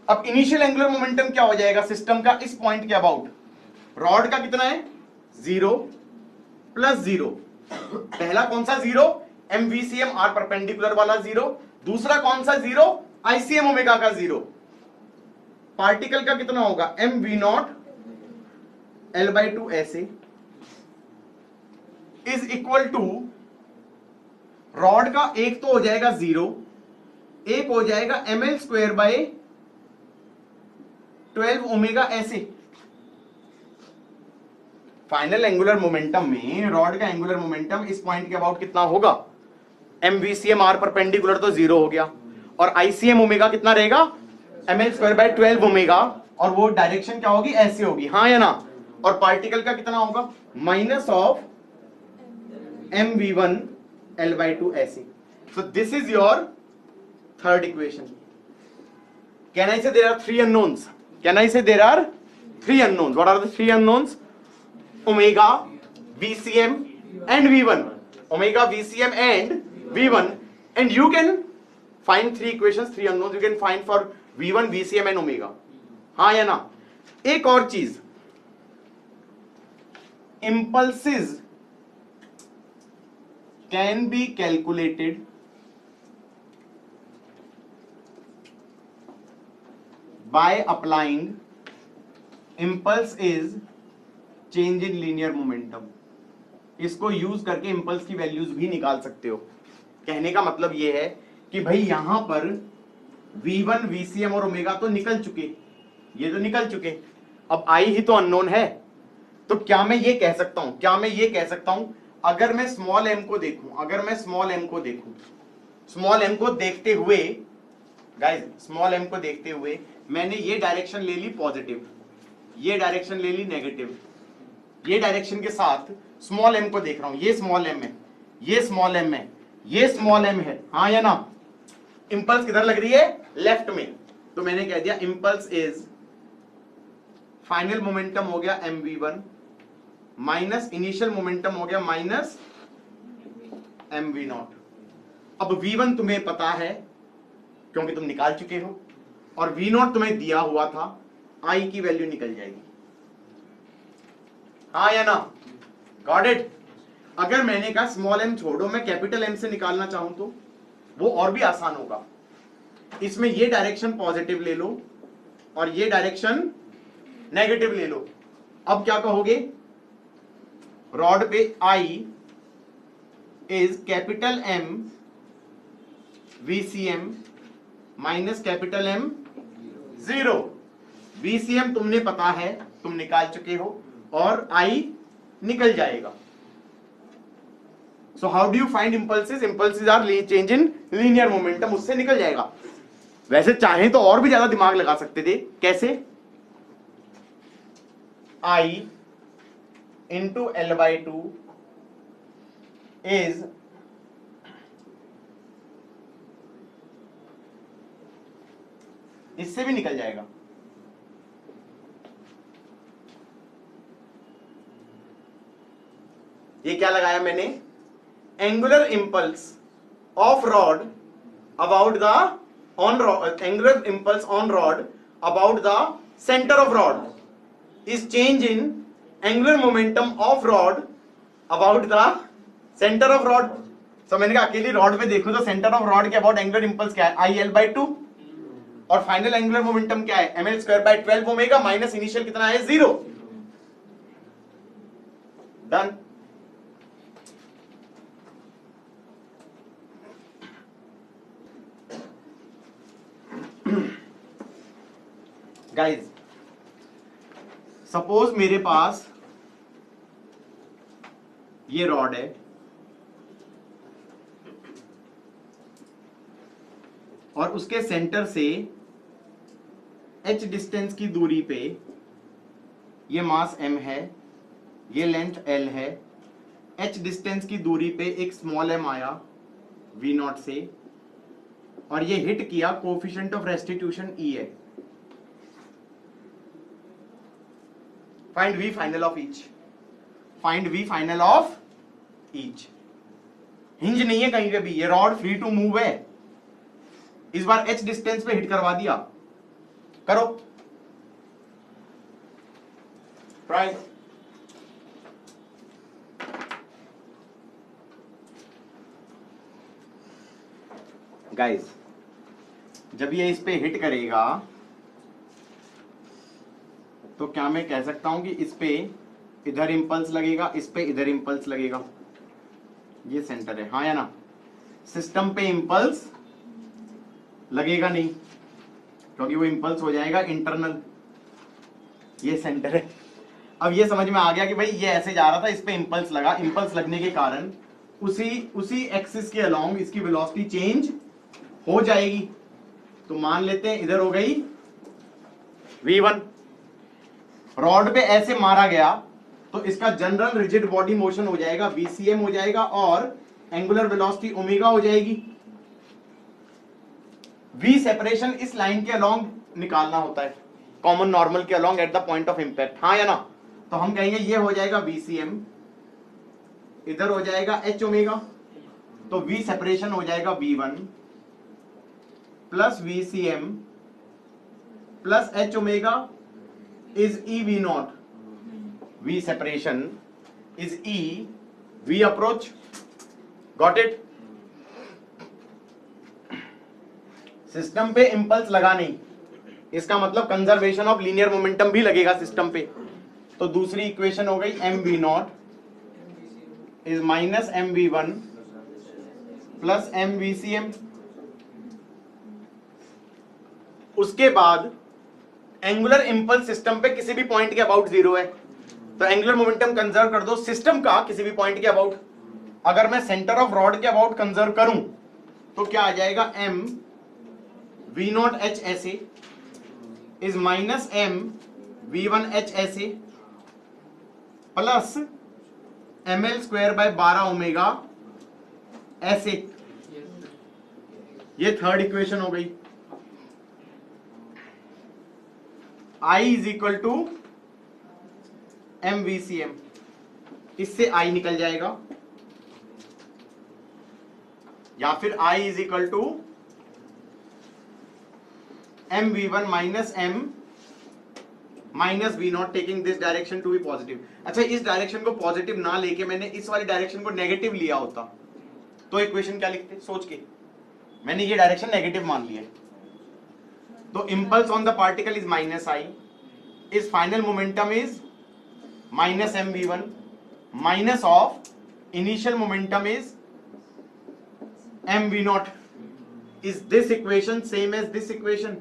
अब इनिशियल एंगुलर मोमेंटम क्या हो जाएगा सिस्टम का इस पॉइंट के अबाउट? रॉड का कितना है? 0 + 0. पहला कौन सा 0? MVCM आर परपेंडिकुलर वाला 0. दूसरा कौन सा 0? ICM ओमेगा का 0. पार्टिकल का कितना होगा? MV0 L/2 ऐसे इज इक्वल टू रॉड का एक तो हो जाएगा 0, एक हो जाएगा mL²/12 ओमेगा ऐसे. फाइनल एंगुलर मोमेंटम में रॉड का एंगुलर मोमेंटम इस पॉइंट के अबाउट कितना होगा? MVCM आर परपेंडिकुलर तो 0 हो गया और ICM ओमेगा कितना रहेगा? mL²/12 omega. और वो डायरेक्शन क्या होगी? ऐसे होगी. हाँ या ना? और पार्टिकल का कितना होगा? -MV1 L/2 ऐसे. So this is your third equation. Can I say there are three unknowns? Can I say there are three unknowns? What are the three unknowns? Omega, VCM and V1. Omega, VCM and V1. And you can find three equations, three unknowns you can find for V1, VCM and Omega. हाँ या ना? एक और चीज, impulses can be calculated by applying impulse is change in linear momentum. इसको use करके impulse की values भी निकाल सकते हो. कहने का मतलब यह है कि भाई यहां पर V1, VCM और ओमेगा तो निकल चुके, ये तो निकल चुके. अब I ही तो अननोन है. तो क्या मैं ये कह सकता हूं, अगर मैं स्मॉल m को देखूं, स्मॉल m को देखते हुए गाइस, स्मॉल m को देखते हुए मैंने ये डायरेक्शन ले ली पॉजिटिव, ये डायरेक्शन ले ली नेगेटिव, ये डायरेक्शन के साथ स्मॉल m को देख रहा हूं. ये स्मॉल m है, ये स्मॉल m है, ये स्मॉल m है. हाँ या ना? इंपल्स किधर लग रही है? लेफ्ट में. तो मैंने कह दिया इंपल्स इज, फाइनल मोमेंटम हो गया mv1 माइनस इनिशियल मोमेंटम हो गया माइनस mv0. अब v1 तुम्हें पता है क्योंकि तुम निकाल चुके हो, और v0 तुम्हें दिया हुआ था. I की वैल्यू निकल जाएगी. हाँ या ना? Got it? अगर मैंने कहा स्मॉल m छोड़ो, मैं कैपिटल M से निकालना चाहूं तो वो और भी आसान होगा. इसमें ये डायरेक्शन पॉजिटिव ले लो और ये डायरेक्शन नेगेटिव ले लो. अब क्या कहोगे? रॉड पे I is capital M VCM minus capital M 0. VCM तुमने पता है, तुम निकाल चुके हो, और I निकल जाएगा. So how do you find impulses? Impulses are change in linear momentum. उससे निकल जाएगा. वैसे चाहें तो और भी ज्यादा दिमाग लगा सकते थे. कैसे? I into L/2 is इससे भी निकल जाएगा. ये क्या लगाया मैंने? Angular impulse of rod about the on rod, angular impulse on rod about the centre of rod is change in angular momentum of rod about the centre of rod. तो मैंने कहा अकेली रॉड पे देखो तो सेंटर ऑफ रॉड के about angular impulse क्या है? IL/2. और फाइनल एंगुलर मोमेंटम क्या है? mL²/12 ओमेगा माइनस इनिशियल कितना है? 0. डन. गाइज, सपोज मेरे पास ये रॉड है और उसके सेंटर से h डिस्टेंस की दूरी पे ये मास m है, ये लेंथ l है, h डिस्टेंस की दूरी पे एक स्मॉल m आया v नॉट से और ये हिट किया, कोफिशिएंट ऑफ रेस्टिट्यूशन e है। Find v final of each, find v final of each. Hinge नहीं है कहीं पे भी, ये रॉड फ्री टू मूव है। इस बार h डिस्टेंस पे हिट करवा दिया, करो ट्राई। गाइस जब ये इस पे हिट करेगा तो क्या मैं कह सकता हूं कि इस पे इधर इंपल्स लगेगा, इस पे इधर इंपल्स लगेगा, ये सेंटर है, हाँ या ना? सिस्टम पे इंपल्स लगेगा नहीं क्योंकि वो इंपल्स हो जाएगा इंटरनल, ये सेंटर है। अब ये समझ में आ गया कि भाई ये ऐसे जा रहा था, इस पे इंपल्स लगा, इंपल्स लगने के कारण उसी एक्सिस के अलोंग इसकी वेलोसिटी चेंज हो जाएगी। तो मान लेते हैं इधर हो गई v1, रॉड पे ऐसे मारा गया तो इसका जनरल रिजिड बॉडी मोशन हो जाएगा vcm हो जाएगा और एंगुलर वेलोसिटी ओमेगा हो जाएगी। v सेपरेशन इस लाइन के अलोंग निकालना होता है, कॉमन नॉर्मल के along eight the point of impact, हाँ या ना? तो हम कहेंगे ये हो जाएगा vcm, इधर हो जाएगा h ओमेगा, तो v सेपरेशन हो जाएगा v1 plus vcm plus h omega is e v not, v separation is e v approach, got it? System पे इंपल्स लगा नहीं, इसका मतलब कंजर्वेशन ऑफ लीनियर मोमेंटम भी लगेगा सिस्टम पे। तो दूसरी इक्वेशन हो गई M V naught is minus M V one plus M V C M. उसके बाद एंगुलर इंपल्स सिस्टम पे किसी भी पॉइंट के अबाउट जीरो है, तो एंगुलर मोमेंटम कंजर्व कर दो सिस्टम का किसी भी पॉइंट के अबाउट। अगर मैं सेंटर ऑफ रॉड के अबाउट कंजर्व करूं तो क्या आ जाएगा, एम वी नॉट एच ऐसे is minus M V one H ऐसे plus M L square by 12 omega ऐसे। ये थर्ड इक्वेशन हो गई। I is equal to M V C M, इससे I निकल जाएगा, या फिर I is equal to M V one minus M minus V naught, taking this direction to be positive. अच्छा, इस डायरेक्शन को पॉजिटिव ना लेके मैंने इस वाली डायरेक्शन को नेगेटिव लिया होता तो इक्वेशन क्या लिखते? सोच के मैंने ये डायरेक्शन नेगेटिव मान लिया, तो impulse on the particle is minus I, is final momentum is minus M V one minus of initial momentum is M V naught. Is this equation same as this equation?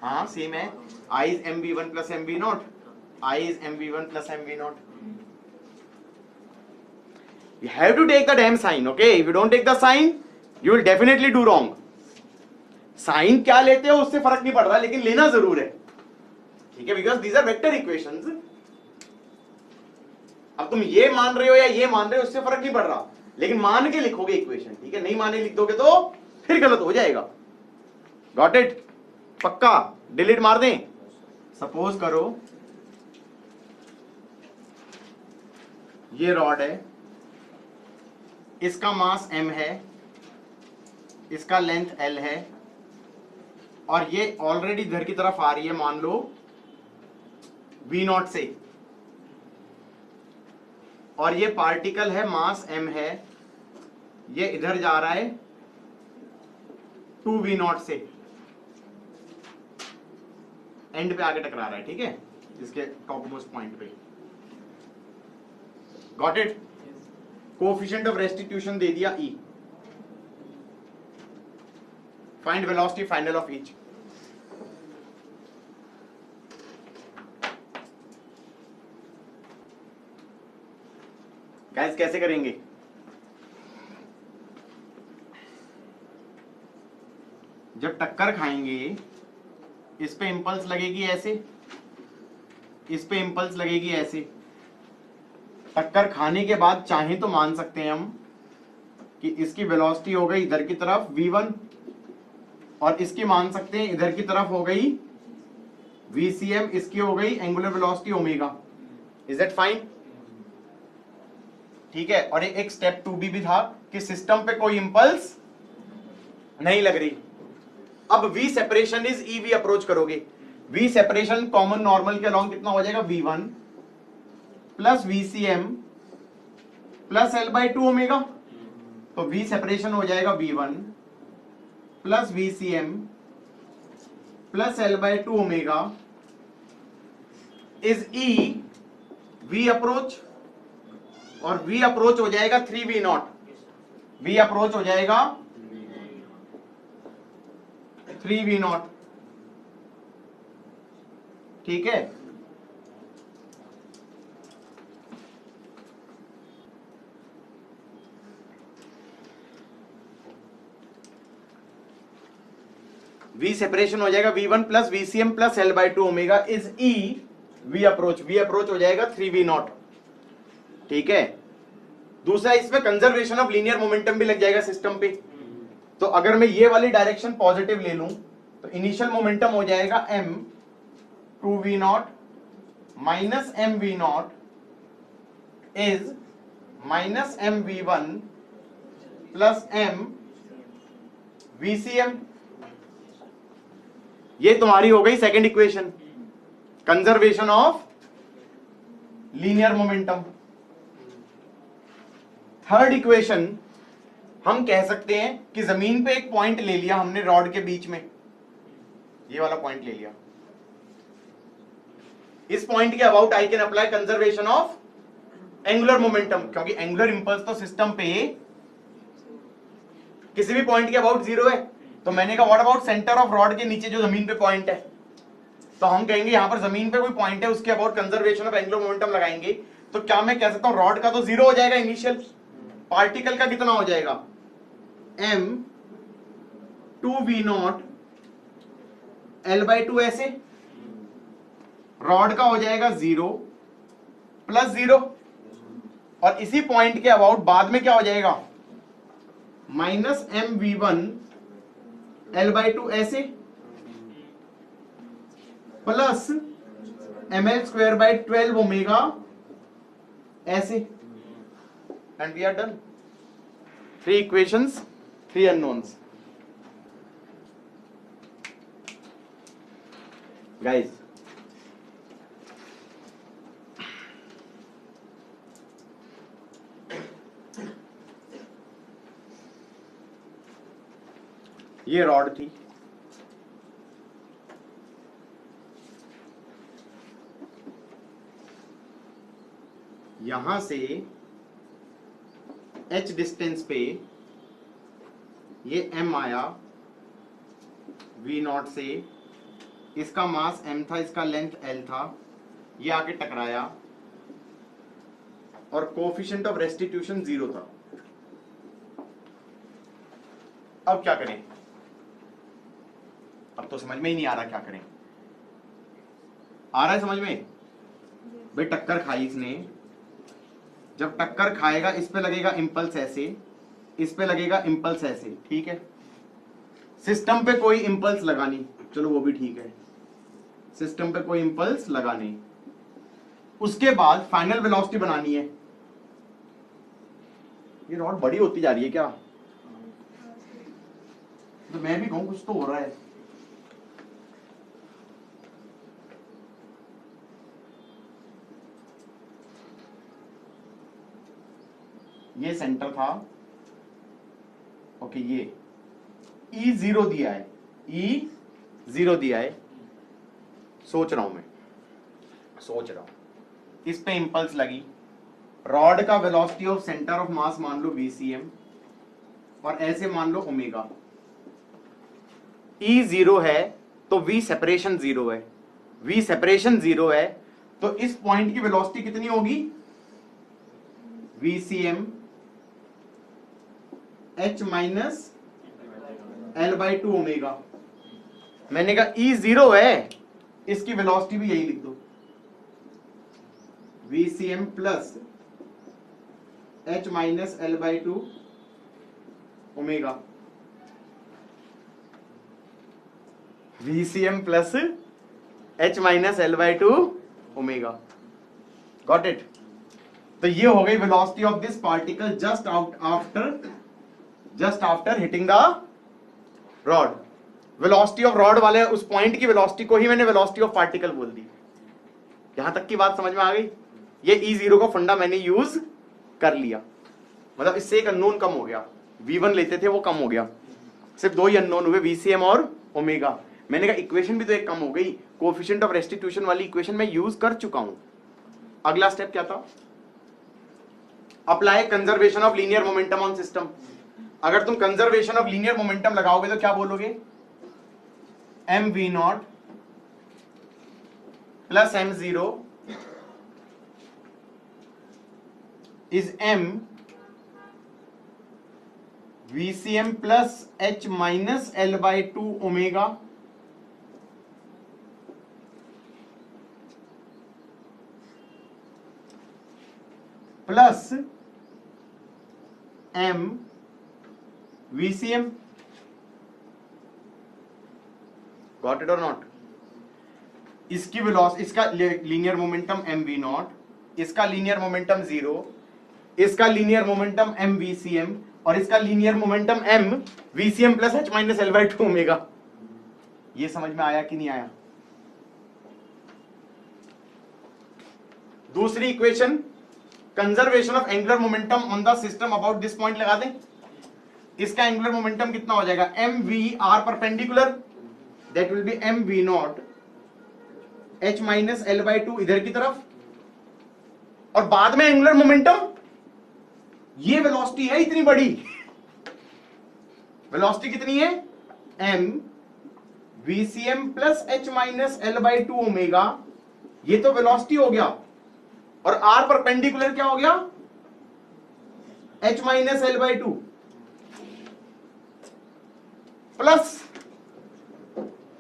हाँ same है। I is mv1 plus mv naught, I is mv1 plus mv naught. You have to take the damn sign, okay? If you don't take the sign, you will definitely do wrong. Sign क्या लेते हो उससे फर्क नहीं पड़ रहा, लेकिन लेना जरूर है, ठीक है? Because these are vector equations. अब तुम ये मान रहे हो या ये मान रहे हो उससे फर्क नहीं पड़ रहा, लेकिन मान के लिखोगे इक्वेशन, ठीक है? नहीं माने लिख दोगे तो फिर गलत हो जाएगा। Got it? पक्का डिलीट मार दें। सपोज करो ये रॉड है, इसका मास m है, इसका लेंथ l है, और ये ऑलरेडी इधर की तरफ आ रही है मान लो v नॉट से, और ये पार्टिकल है, मास m है, ये इधर जा रहा है 2v नॉट से, एंड पे आगे टकरा रहा है, ठीक है? इसके टॉप मोस्ट पॉइंट पे। Got it? Coefficient of restitution दे दिया E। Find velocity final of each. Guys कैसे करेंगे? जब टक्कर खाएंगे इस पे इंपल्स लगेगी ऐसे, इस पे इंपल्स लगेगी ऐसे, टक्कर खाने के बाद चाहे तो मान सकते हैं हम कि इसकी वेलोसिटी हो गई इधर की तरफ v1 और इसकी मान सकते हैं इधर की तरफ हो गई vcm, इसकी हो गई angular velocity omega. Is that fine? ठीक है। और एक स्टेप 2b भी था कि सिस्टम पे कोई इंपल्स नहीं लग रही। अब v separation is e, v approach करोगे, v सेपरेशन कॉमन नॉर्मल के अलॉन्ग कितना हो जाएगा, v1 plus vcm plus l/2 omega. तो v सेपरेशन हो जाएगा v1 plus vcm plus l/2 omega is e v approach, और v अप्रोच हो जाएगा 3v0, v अप्रोच हो जाएगा 3v0। ठीक है। v सेपरेशन हो जाएगा v1 plus vcm plus l/2 omega is e v approach, v approach हो जाएगा 3v0। ठीक है। दूसरा, इसमें कंजर्वेशन ऑफ लीनियर मोमेंटम भी लग जाएगा सिस्टम पे। तो अगर मैं ये वाली डायरेक्शन पॉजिटिव ले लूं तो इनिशियल मोमेंटम हो जाएगा m 2v0 minus mv0 is minus mv1 plus m vcm। ये तुम्हारी हो गई second equation, conservation of linear momentum. Third equation, हम कह सकते हैं कि जमीन पे एक पॉइंट ले लिया हमने रॉड के बीच में, ये वाला पॉइंट ले लिया। इस पॉइंट के about I can apply conservation of angular momentum, क्योंकि एंगुलर इंपल्स तो सिस्टम पे किसी भी पॉइंट के अबाउट 0 है। तो मैंने कहा what about centre of rod के नीचे जो जमीन पे पॉइंट है, तो हम कहेंगे यहां पर जमीन पे कोई पॉइंट है, उसके about conservation of angular momentum लगाएंगे। तो क्या मैं कह सकता हूं रॉड का तो 0 हो जाएगा इनिशियल, पार्टिकल का कितना हो जाएगा, m 2v0 l/2 ऐसे, रॉड का हो जाएगा 0 प्लस 0, और इसी पॉइंट के अबाउट बाद में क्या हो जाएगा, माइनस mv1 l/2 ऐसे प्लस ml²/12 ओमेगा ऐसे, and we are done. 3 equations, 3 unknowns. Guys, ये रॉड थी, यहां से h डिस्टेंस पे ये m आया v0 से, इसका मास m था, इसका लेंथ l था, ये आके टकराया और कोएफिशिएंट ऑफ रेस्टिट्यूशन 0 था। अब क्या करें, अब तो समझ में ही नहीं आ रहा क्या करें। आ रहा है समझ में? भाई टक्कर खाई इसने, जब टक्कर खाएगा इस पे लगेगा इंपल्स ऐसे, इस पे लगेगा इंपल्स ऐसे, ठीक है। सिस्टम पे कोई इंपल्स लगा नहीं, चलो वो भी ठीक है, सिस्टम पे कोई इंपल्स लगा नहीं। उसके बाद फाइनल वेलोसिटी बनानी है। ये रॉड बड़ी होती जा रही है क्या? तो मैं भी कहूं कुछ तो हो रहा है। ये सेंटर था, ओके, ये E0 दिया है, E0 दिया है। सोच रहा हूं मैं, सोच रहा हूं, इस पे इंपल्स लगी, रॉड का velocity of centre of mass मान लो vcm और ऐसे मान लो ओमेगा। E0 है तो V सेपरेशन 0 है, V सेपरेशन 0 है तो इस पॉइंट की वेलोसिटी कितनी होगी, vcm h minus l/2 omega. मैंने कहा E0 है, इसकी वेलोसिटी भी यही लिख दो, VCM plus H minus L by two omega, VCM plus H minus L by two omega. Got it? तो ये हो गई velocity of this particle just after hitting the rod. Velocity of rod वाले उस पॉइंट की velocity को ही मैंने velocity of particle बोल दी। यहां तक की बात समझ में आ गई? ये E0 का फंडा मैंने यूज कर लिया, मतलब इससे एक अननोन कम हो गया। V1 लेते थे वो कम हो गया, सिर्फ दो ही अननोन हुए, VCM और ओमेगा। मैंने कहा इक्वेशन भी तो एक कम हो गई, कोएफिशिएंट ऑफ रेस्टिट्यूशन वाली इक्वेशन मैं यूज कर चुका हूं। अगला स्टेप क्या था? Apply conservation of linear momentum on system. अगर तुम कंजर्वेशन ऑफ लीनियर मोमेंटम लगाओगे तो क्या बोलोगे? mv0 plus m0 is m VCM plus H minus L by two omega plus m VCM। Got it और नॉट? इसकी वेलोसिटी, इसका linear momentum mv0, इसका लीनियर मोमेंटम 0, इसका लीनियर मोमेंटम m VCM और इसका linear momentum m VCM plus H minus L by two omega. ये समझ में आया कि नहीं आया? दूसरी equation, conservation of angular momentum on the system about this point लगा दें। इसका एंगुलर मोमेंटम कितना हो जाएगा? mv r perpendicular, that will B mv0 H minus L by to इधर की तरफ, और बाद में एंगुलर मोमेंटम, ये वेलोसिटी है इतनी बड़ी। वेलोसिटी कितनी है? m VCM plus H minus L by two omega. ये तो वेलोसिटी हो गया, और r परपेंडिकुलर क्या हो गया? H minus L by two plus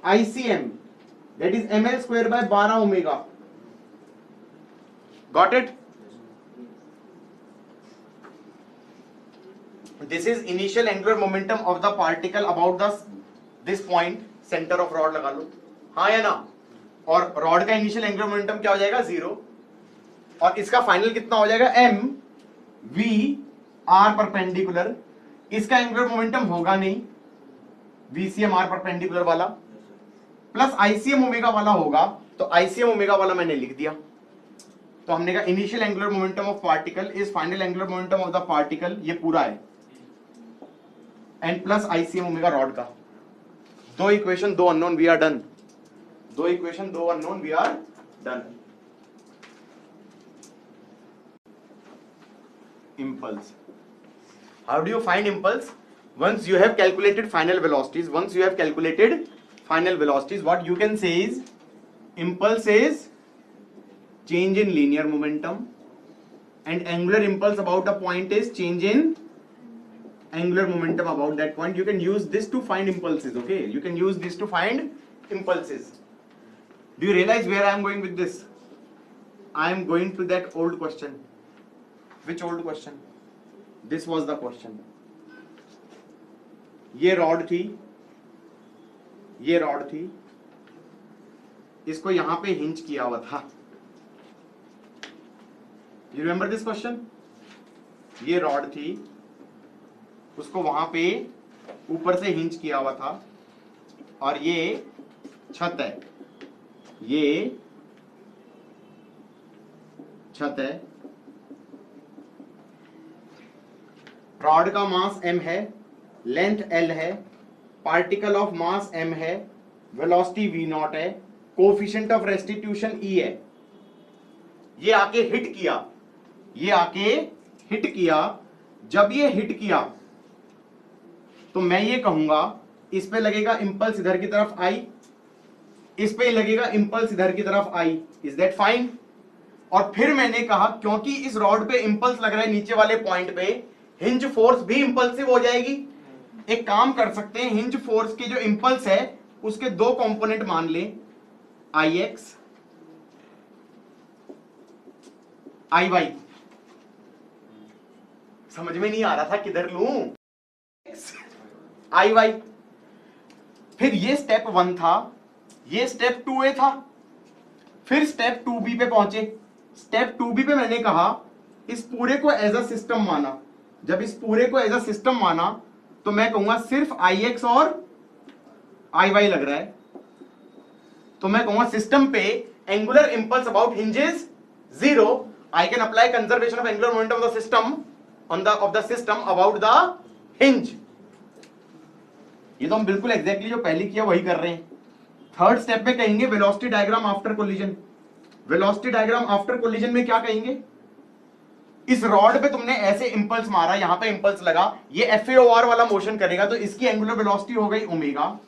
ICM, that is ml square by 12 omega. Got it? This is initial angular momentum of the particle about this point, centre of rod लगा लो, हाँ या ना? और rod का initial angular momentum क्या हो जाएगा? 0, और इसका फाइनल कितना हो जाएगा? m v r perpendicular. इसका एंगुलर मोमेंटम होगा नहीं, VCM r परपेंडिकुलर वाला, प्लस ICM ओमेगा वाला होगा, तो ICM ओमेगा वाला मैंने लिख दिया। तो हमने कहा initial angular momentum of particle is final angular momentum of the particle, ये पूरा है, and plus ICM omega rod का। दो इक्वेशन, दो अननोन, वी आर डन। दो इक्वेशन, दो unknown, we are done. Impulse. How do you find impulse? Once you have calculated final velocities, what you can say is impulse is change in linear momentum, and angular impulse about a point is change in angular momentum about that point. You can use this to find impulses. Okay, you can use this to find impulses. Do you realize where I am going with this? I am going to that old question. Which old question? This was the question. ये rod थी, इसको यहां पे hinge किया हुआ था। You remember this question? ये rod थी, उसको वहां पे ऊपर से हिंज किया हुआ था, और ये छत है, ये छत है। रॉड का मास m है, लेंथ l है, पार्टिकल ऑफ मास m है, वेलोसिटी v0 है, कोएफिशिएंट ऑफ रेस्टिट्यूशन e है। ये आके हिट किया, जब ये हिट किया तो मैं ये कहूंगा इस पे लगेगा इंपल्स इधर की तरफ I, इस पे लगेगा इंपल्स इधर की तरफ I। Is that fine? और फिर मैंने कहा क्योंकि इस रॉड पे इंपल्स लग रहा है नीचे वाले पॉइंट पे, हिंज फोर्स भी इंपल्सिव हो जाएगी। एक काम कर सकते हैं, हिंज फोर्स की जो इंपल्स है उसके दो कंपोनेंट मान लें, Ix आई वाई, समझ में नहीं आ रहा था किधर लूं, आई वाई। फिर ये स्टेप 1 था, ये स्टेप 2A था, फिर स्टेप 2B पे पहुंचे। स्टेप 2B पे मैंने कहा इस पूरे को एज अ सिस्टम माना। जब इस पूरे को एज अ सिस्टम माना तो मैं कहूंगा सिर्फ IX और IY लग रहा है, तो मैं कहूंगा सिस्टम पे angular impulse about hinge is 0। I can apply conservation of angular momentum of the system of the system about the hinge. ये तो हम बिल्कुल एग्जैक्टली जो पहले किया वही कर रहे हैं। थर्ड स्टेप में कहेंगे velocity diagram after collision. Velocity diagram after collision में क्या कहेंगे, इस रॉड पे तुमने ऐसे इंपल्स मारा, यहां पे इंपल्स लगा, ये FAOR वाला मोशन करेगा, तो इसकी एंगुलर वेलोसिटी हो गई ओमेगा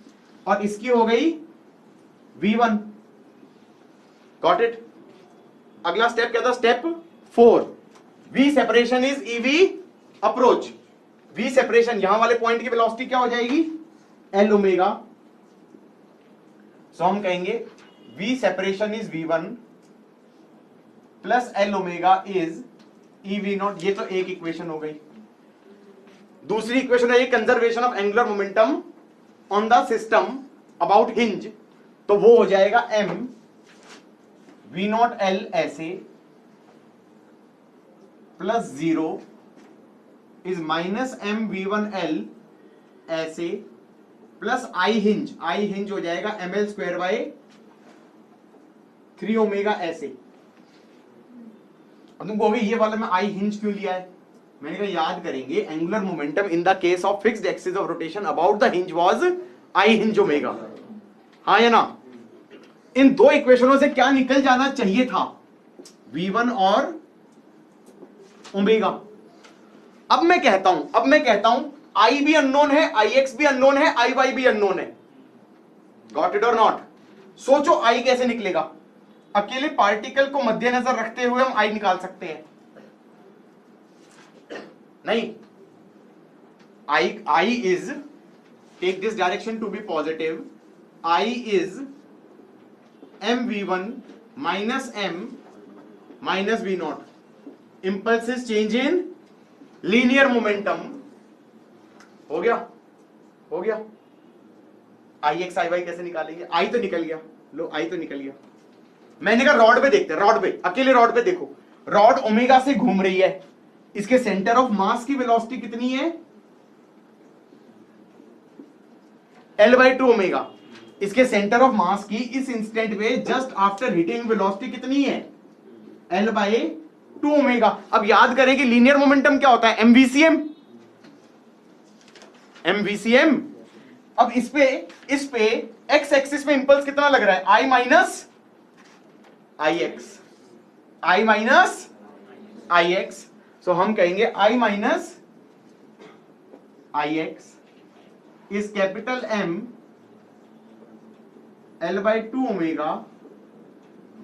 और इसकी हो गई V1। Got it. अगला स्टेप क्या था, step 4, V separation is EV approach. V separation, यहां वाले पॉइंट की वेलोसिटी क्या हो जाएगी, L ओमेगा। सो हम कहेंगे V separation is V1 plus L omega is EV0। ये तो एक इक्वेशन हो गई। दूसरी इक्वेशन है ये conservation of angular momentum on the system about hinge, तो वो हो जाएगा M V0 L ऐसे plus 0 is minus M V1 L ऐसे प्लस I हिंज हो जाएगा ML स्क्वायर बाय 3 ओमेगा ऐसे। अब तुम कहोगे ये वाला में I हिंज क्यों लिया है, मैंने कहा याद करेंगे angular momentum in the case of fixed axis of rotation about the hinge was I hinge omega, हाँ या ना। इन दो इक्वेशनों से क्या निकल जाना चाहिए था, V1 और ओमेगा। अब मैं कहता हूं I भी अननोन है, IX भी अननोन है, IY भी अननोन है। गॉट इट और नॉट। सोचो I कैसे निकलेगा, अकेले पार्टिकल को मद्देनजर रखते हुए हम I निकाल सकते हैं, नहीं। I is, take this direction to be positive, I is MV1 minus M minus V0। Impulses change in linear momentum। हो गया IX IY कैसे निकालेंगे, I तो निकल गया, लो I तो निकल गया। मैंने कहा रॉड पे देखते हैं, रॉड पे, अकेले रॉड पे देखो, रॉड ओमेगा से घूम रही है, इसके सेंटर ऑफ मास की वेलोसिटी कितनी है, L/2 ओमेगा। इसके सेंटर ऑफ मास की इस इंस्टेंट पे जस्ट आफ्टर हिटिंग वेलोसिटी कितनी है, L/2 ओमेगा। अब याद करें कि लीनियर मोमेंटम क्या होता है, MVCM। अब इस पे एक्स एक्सिस में इंपल्स कितना लग रहा है, I माइनस IX। सो हम कहेंगे I minus IX is capital M L/2 omega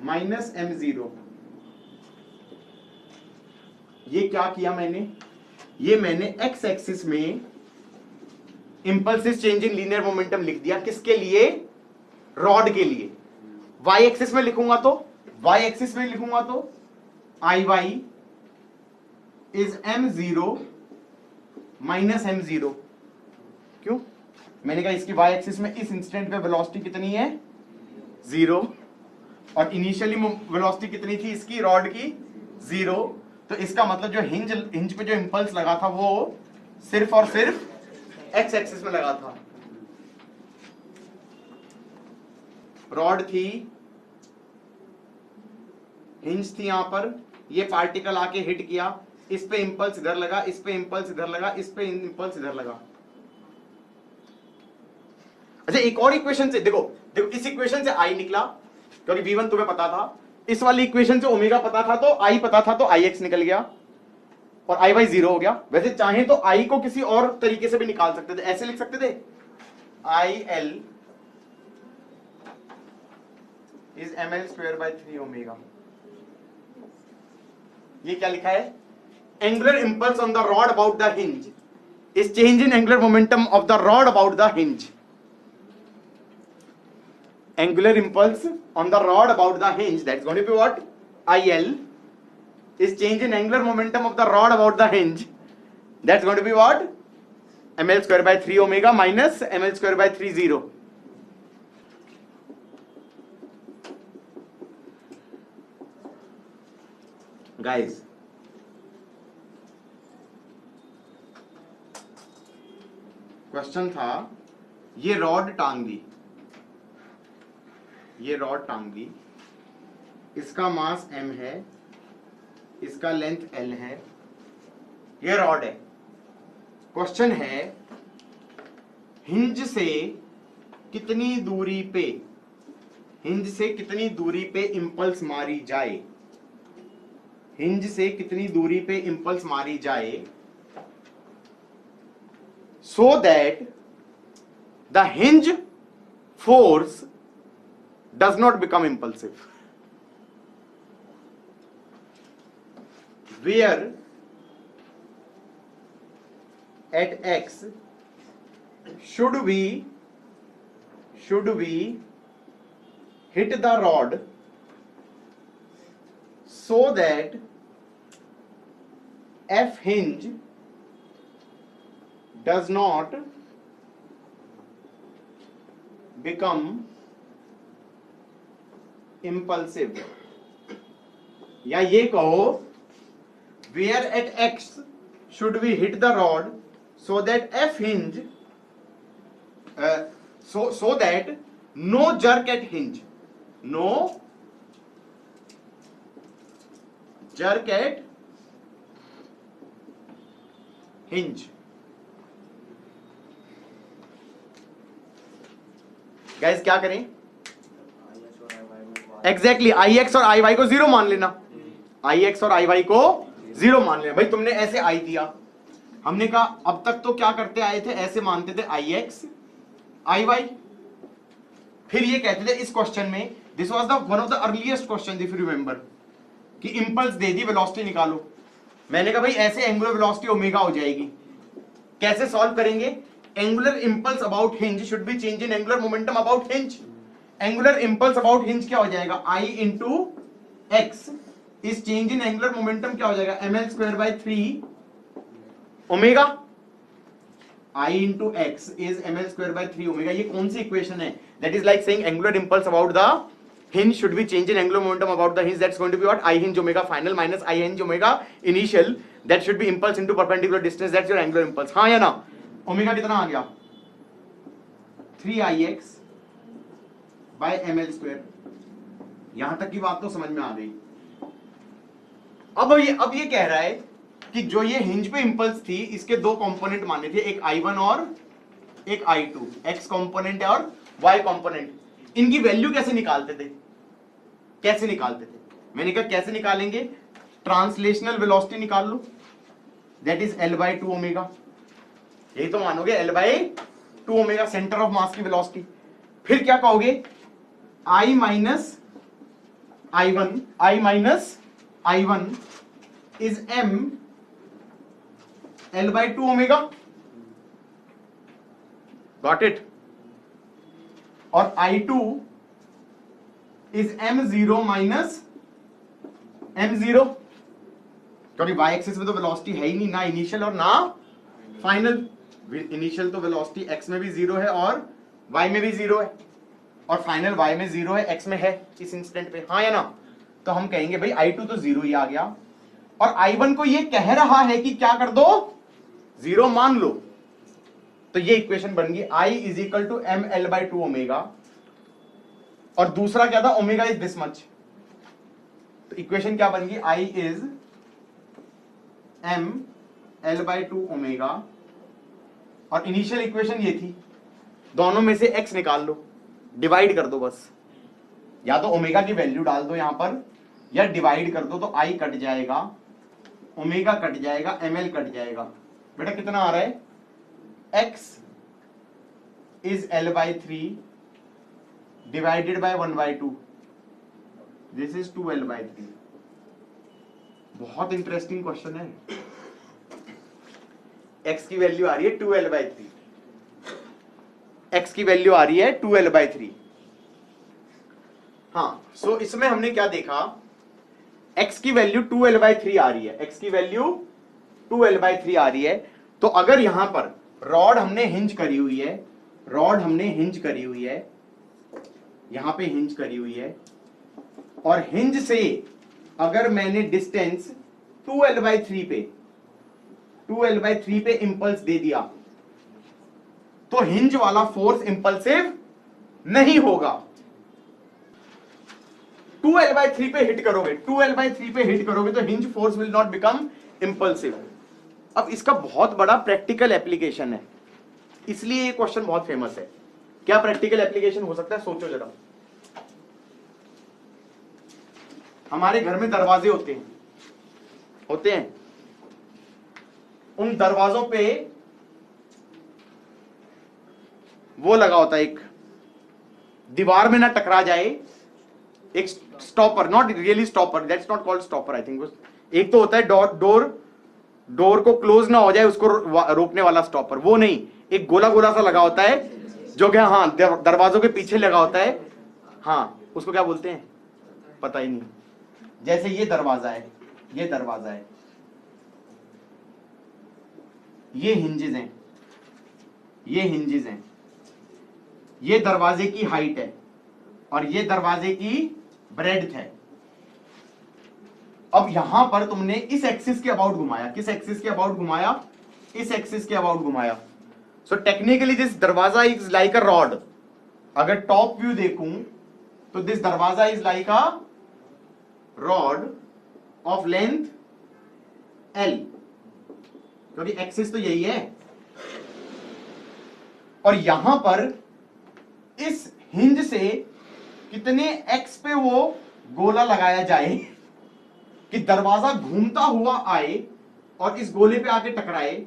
minus M0। ये क्या किया मैंने, मैंने एक्स एक्सिस में impulses change in linear momentum लिख दिया, किसके लिए, रॉड के लिए। वाई एक्सिस में लिखूंगा तो IY is M0 minus M0। क्यों, मैंने कहा इसकी वाई एक्सिस में इस इंस्टेंट पे वेलोसिटी कितनी है, 0, और इनिशियली वेलोसिटी कितनी थी इसकी, रॉड की, 0। तो इसका मतलब जो हिंज पे जो इंपल्स लगा था वो सिर्फ और सिर्फ एक्स एक्सिस में लगा था। रॉड थी, हिंज थी यहां पर, ये पार्टिकल आके हिट किया, इस पे इंपल्स इधर लगा, इस पे इंपल्स इधर लगा, इस पे इंपल्स इधर लगा। अच्छा एक और इक्वेशन से देखो, इस इक्वेशन से I निकला क्योंकि V1 तुम्हें पता था, इस वाली इक्वेशन से ओमेगा पता था तो I पता था, तो IX निकल गया और IY 0 हो गया। वैसे चाहे तो I को किसी और तरीके से भी निकाल सकते थे, ऐसे लिख सकते थे IL is ML square bye 3 omega. ये क्या लिखा है, angular impulse on the rod about the hinge is change in angular momentum of the rod about the hinge. Angular impulse on the rod about the hinge, that's going to be what, IL is change in angular momentum of the rod about the hinge. That's going to be what? ml square by 3 omega minus ml square by 3 0. Guys, question था, ये rod टांग दी, ये rod टांग दी, इसका मास m है, इसका length l है, ये रॉड है। क्वेश्चन है हिंज से कितनी दूरी पे, हिंज से कितनी दूरी पे इंपल्स मारी जाए, हिंज से कितनी दूरी पे इंपल्स मारी जाए, so that the hinge force does not become impulsive. Where at x should we hit the rod so that F hinge does not become impulsive, या ये कहो where at x should we hit the rod so that F hinge so that no jerk at hinge, no jerk at hinge. Guys क्या करें? Exactly I x और आई Y को zero मान लेना, आई x और आई वाई को जीरो मान लेना। भाई तुमने ऐसे आई दिया, हमने कहा अब तक तो क्या करते आए थे, ऐसे मानते थे आई एक्स आई वाई, फिर ये कहते थे इस क्वेश्चन में, this was the one of the earliest question if you remember, कि इंपल्स दे दी, वेलोसिटी निकालो। मैंने कहा भाई ऐसे एंगुलर वेलोसिटी ओमेगा हो जाएगी, कैसे सॉल्व करेंगे? Angular impulse about hinge should be change in angular momentum about hinge. Angular impulse about hinge क्या हो जाएगा? I into x is change in angular momentum क्या हो जाएगा? ml square by 3 omega. I into x is ml square by 3 omega. ये कौन सी equation है? That is like saying angular impulse about the hinge should be change in angular momentum about the hinge. That's going to be what? I hinge omega final minus I hinge omega initial. That should be impulse into perpendicular distance. That's your angular impulse. हाँ या ना? Omega कितना आ गया? 3ix bye ml square. यहां तक की बात तो समझ में आ गई। अब ये कह रहा है कि जो ये हिंज पे इंपल्स थी, इसके दो कंपोनेंट माने थे, एक I1 और एक I2, x कंपोनेंट और y कंपोनेंट। इनकी वैल्यू कैसे निकालते थे? कैसे निकालते थे? मैंने कहा कैसे निकालेंगे? ट्रांसलेशनल वेलोसिटी निकाल लो, दैट इज L/2 ओमेगा। यही तो मानोगे, L/2 omega centre of mass की वेलोसिटी। फिर क्या कहोगे? I minus I1 is M L/2 omega. Got it? और I2 is M0 minus M0, क्योंकि y एक्सिस में तो वेलोसिटी है ही नहीं, ना इनिशियल और ना फाइनल। इनिशियल तो वेलोसिटी x में भी जीरो है और y में भी जीरो है, और फाइनल y में जीरो है, x में है इस इंस्टेंट पे। हाँ या ना? तो हम कहेंगे भाई I2 तो जीरो ही आ गया, और I1 को ये कह रहा है कि क्या कर दो? जीरो मान लो। तो ये इक्वेशन बन गई I is equal to M L/2 omega, और दूसरा क्या था? Omega is this much. तो इक्वेशन क्या बन गई? I is M L/2 omega, और इनिशियल इक्वेशन ये थी। दोनों में से x निकाल लो, डिवाइड कर दो बस, या तो ओमेगा की वैल्यू डाल दो यहां पर, या डिवाइड कर दो, तो I कट जाएगा, ओमेगा कट जाएगा, ml कट जाएगा। बेटा कितना आ रहा है? x is L/3 divided by 1/2, this is 2L/3। बहुत इंटरेस्टिंग क्वेश्चन है। x की वैल्यू आ रही है 2L/3, x की वैल्यू आ रही है 2L/3। हाँ, सो इसमें हमने क्या देखा x की वैल्यू 2l/3 आ रही है, x की वैल्यू 2l/3 आ रही है। तो अगर यहां पर रॉड हमने हिंज करी हुई है, रॉड हमने हिंज करी हुई है, यहां पे हिंज करी हुई है, और हिंज से अगर मैंने डिस्टेंस 2l/3 पे 2l/3 पे इंपल्स दे दिया, तो हिंज वाला फोर्स इंपल्सिव नहीं होगा। 2l/3 पे हिट करोगे, 2l/3 पे हिट करोगे तो hinge force will not become impulsive. अब इसका बहुत बड़ा प्रैक्टिकल एप्लीकेशन है, इसलिए ये क्वेश्चन बहुत फेमस है। क्या प्रैक्टिकल एप्लीकेशन हो सकता है, सोचो जरा। हमारे घर में दरवाजे होते हैं, उन दरवाजों पे वो लगा होता है, एक दीवार में ना टकरा जाए, एक stopper, not really stopper, that's not called stopper I think. एक तो होता है डोर को क्लोज ना हो जाए उसको रोकने वाला स्टॉपर, वो नहीं, एक गोला गोला सा लगा होता है जो कि हाँ दरवाजों के पीछे लगा होता है, हाँ उसको क्या बोलते हैं पता ही नहीं। जैसे ये दरवाजा है, ये दरवाजा है, ये हिंजेस हैं, ये हिंजेस हैं, ये दरवाजे की हाइट है और ये दरवाजे की ब्रेड्थ है। अब यहां पर तुमने इस एक्सिस के अबाउट घुमाया, किस एक्सिस के अबाउट घुमाया, इस एक्सिस के अबाउट घुमाया। सो टेक्निकली दिस दरवाजा इज लाइक अ रॉड। अगर टॉप व्यू देखूं तो दिस दरवाजा is like a rod of length L, क्योंकि एक्सिस तो यही है। और यहां पर इस हिंज से कितने x पे वो गोला लगाया जाए कि दरवाजा घूमता हुआ आए और इस गोले पे आके टकराए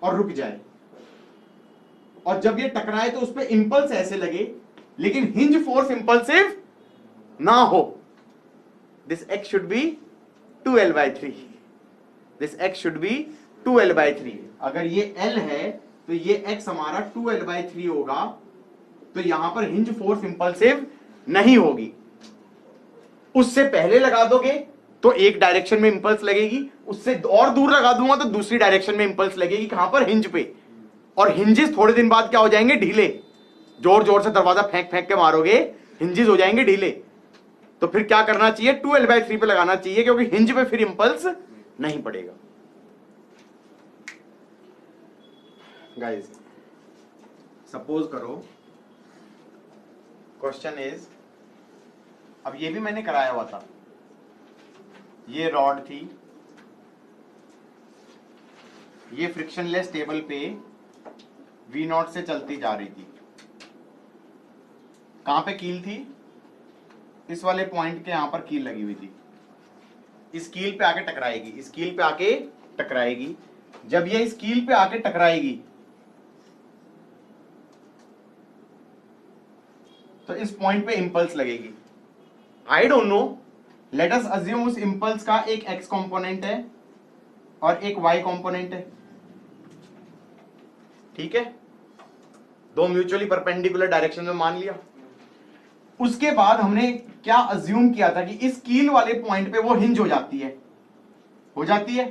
और रुक जाए, और जब ये टकराए तो उस पे इंपल्स ऐसे लगे लेकिन हिंज फोर्स इंपल्सिव ना हो। This x should be 2l/3, this x should be 2l/3। अगर ये l है तो ये x हमारा 2l/3 होगा, तो यहां पर हिंज फोर्स इंपल्सिव नहीं होगी। उससे पहले लगा दोगे तो एक डायरेक्शन में इंपल्स लगेगी, उससे और दूर लगा दूंगा तो दूसरी डायरेक्शन में इंपल्स लगेगी, कहां पर, हिंज पे। और हिंजेस थोड़े दिन बाद क्या हो जाएंगे, ढीले। जोर जोर से दरवाजा फेंक फेंक के मारोगे, हिंजेस हो जाएंगे ढीले। तो फिर क्या करना चाहिए, 2l/3 पे लगाना चाहिए, क्योंकि हिंज पे फिर इंपल्स नहीं पड़ेगा। गाइस सपोज करो, क्वेश्चन इज, अब ये भी मैंने कराया हुआ था, ये रॉड थी, ये फ्रिक्शनलेस टेबल पे V0 से चलती जा रही थी। कहां पे कील थी, इस वाले पॉइंट के यहां पर कील लगी हुई थी। इस कील पे आके टकराएगी, इस कील पे आके टकराएगी। जब ये इस कील पे आके टकराएगी तो इस पॉइंट पे इंपल्स लगेगी। I don't know, let us assume उस इंपल्स का एक x कंपोनेंट है और एक y कंपोनेंट है, ठीक है, दो म्यूचुअली परपेंडिकुलर डायरेक्शन में मान लिया। उसके बाद हमने क्या अज्यूम किया था कि इस कील वाले पॉइंट पे वो हिंज हो जाती है, हो जाती है।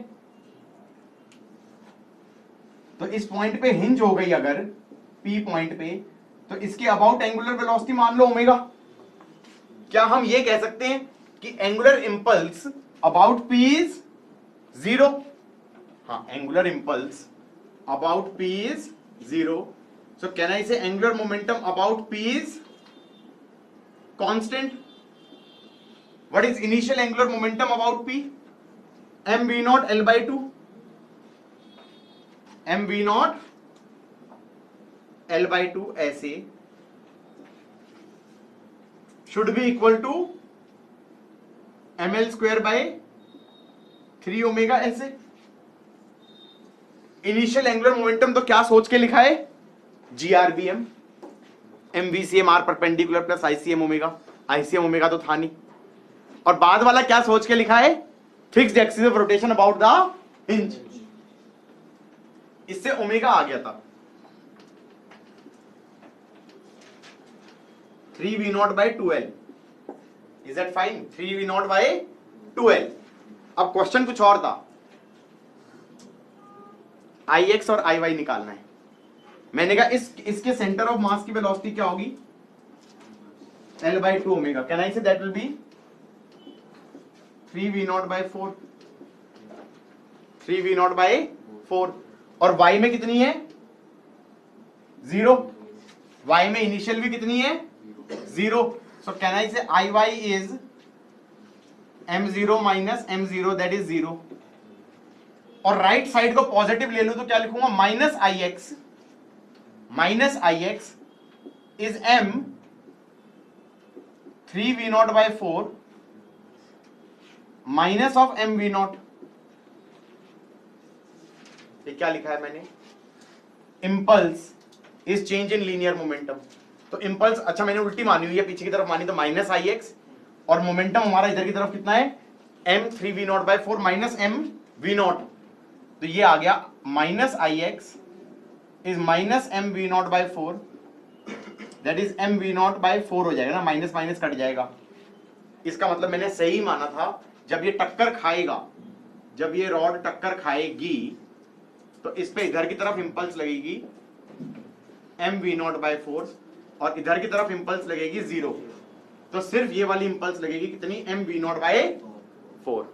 तो इस पॉइंट पे हिंज हो गई अगर P पॉइंट पे, तो इसके अबाउट एंगुलर वेलोसिटी मान लो ओमेगा। क्या हम ये कह सकते हैं कि angular impulse about P is 0? हाँ, angular impulse about P is 0. So can I say angular momentum about P is constant? What is initial angular momentum about P? mv0 L/2. mv0 L/2 ऐसे should be equal to ml square by 3 omega ऐसे। Initial angular momentum तो क्या सोच के लिखा है, GRBM, MVCM R perpendicular plus ICM omega. ICM omega तो था नहीं। और बाद वाला क्या सोच के लिखा है, fixed axis of rotation about the hinge. इससे ओमेगा आ गया था 3V0/2L। Is that fine? 3v0 by 2l। अब क्वेश्चन कुछ और था, Ix और Iy निकालना है। मैंने कहा इसके सेंटर ऑफ मास की वेलोसिटी क्या होगी? L/2 omega. Can I say that will B 3v0 by 4, 3v0 by 4। और y में कितनी है? 0। y में इनिशियल भी कितनी है? 0। सो कैन आई से Iy is m0 minus m0 that is 0। और राइट साइड को पॉजिटिव ले लूं तो क्या लिखूंगा? Minus ix is m 3v0 by 4 minus of mv0। ये क्या लिखा है मैंने? Impulse is change in linear momentum. तो इम्पल्स, अच्छा मैंने उल्टी मानी हुई है, पीछे की तरफ मानी तो माइनस ix, और मोमेंटम हमारा इधर की तरफ कितना है? m 3v0 by 4 minus mv0। तो ये आ गया minus ix is minus mv0 by 4 that is mv0 by 4 हो जाएगा ना, माइनस माइनस कट जाएगा। इसका मतलब मैंने सही माना था, जब ये टक्कर खाएगा, जब ये रॉड टक्कर खाएगी तो इस पे इधर की तरफ इंपल्स लगेगी mv0 by 4 और इधर की तरफ इंपल्स लगेगी 0। तो सिर्फ ये वाली इंपल्स लगेगी कितनी? mv0 by 4।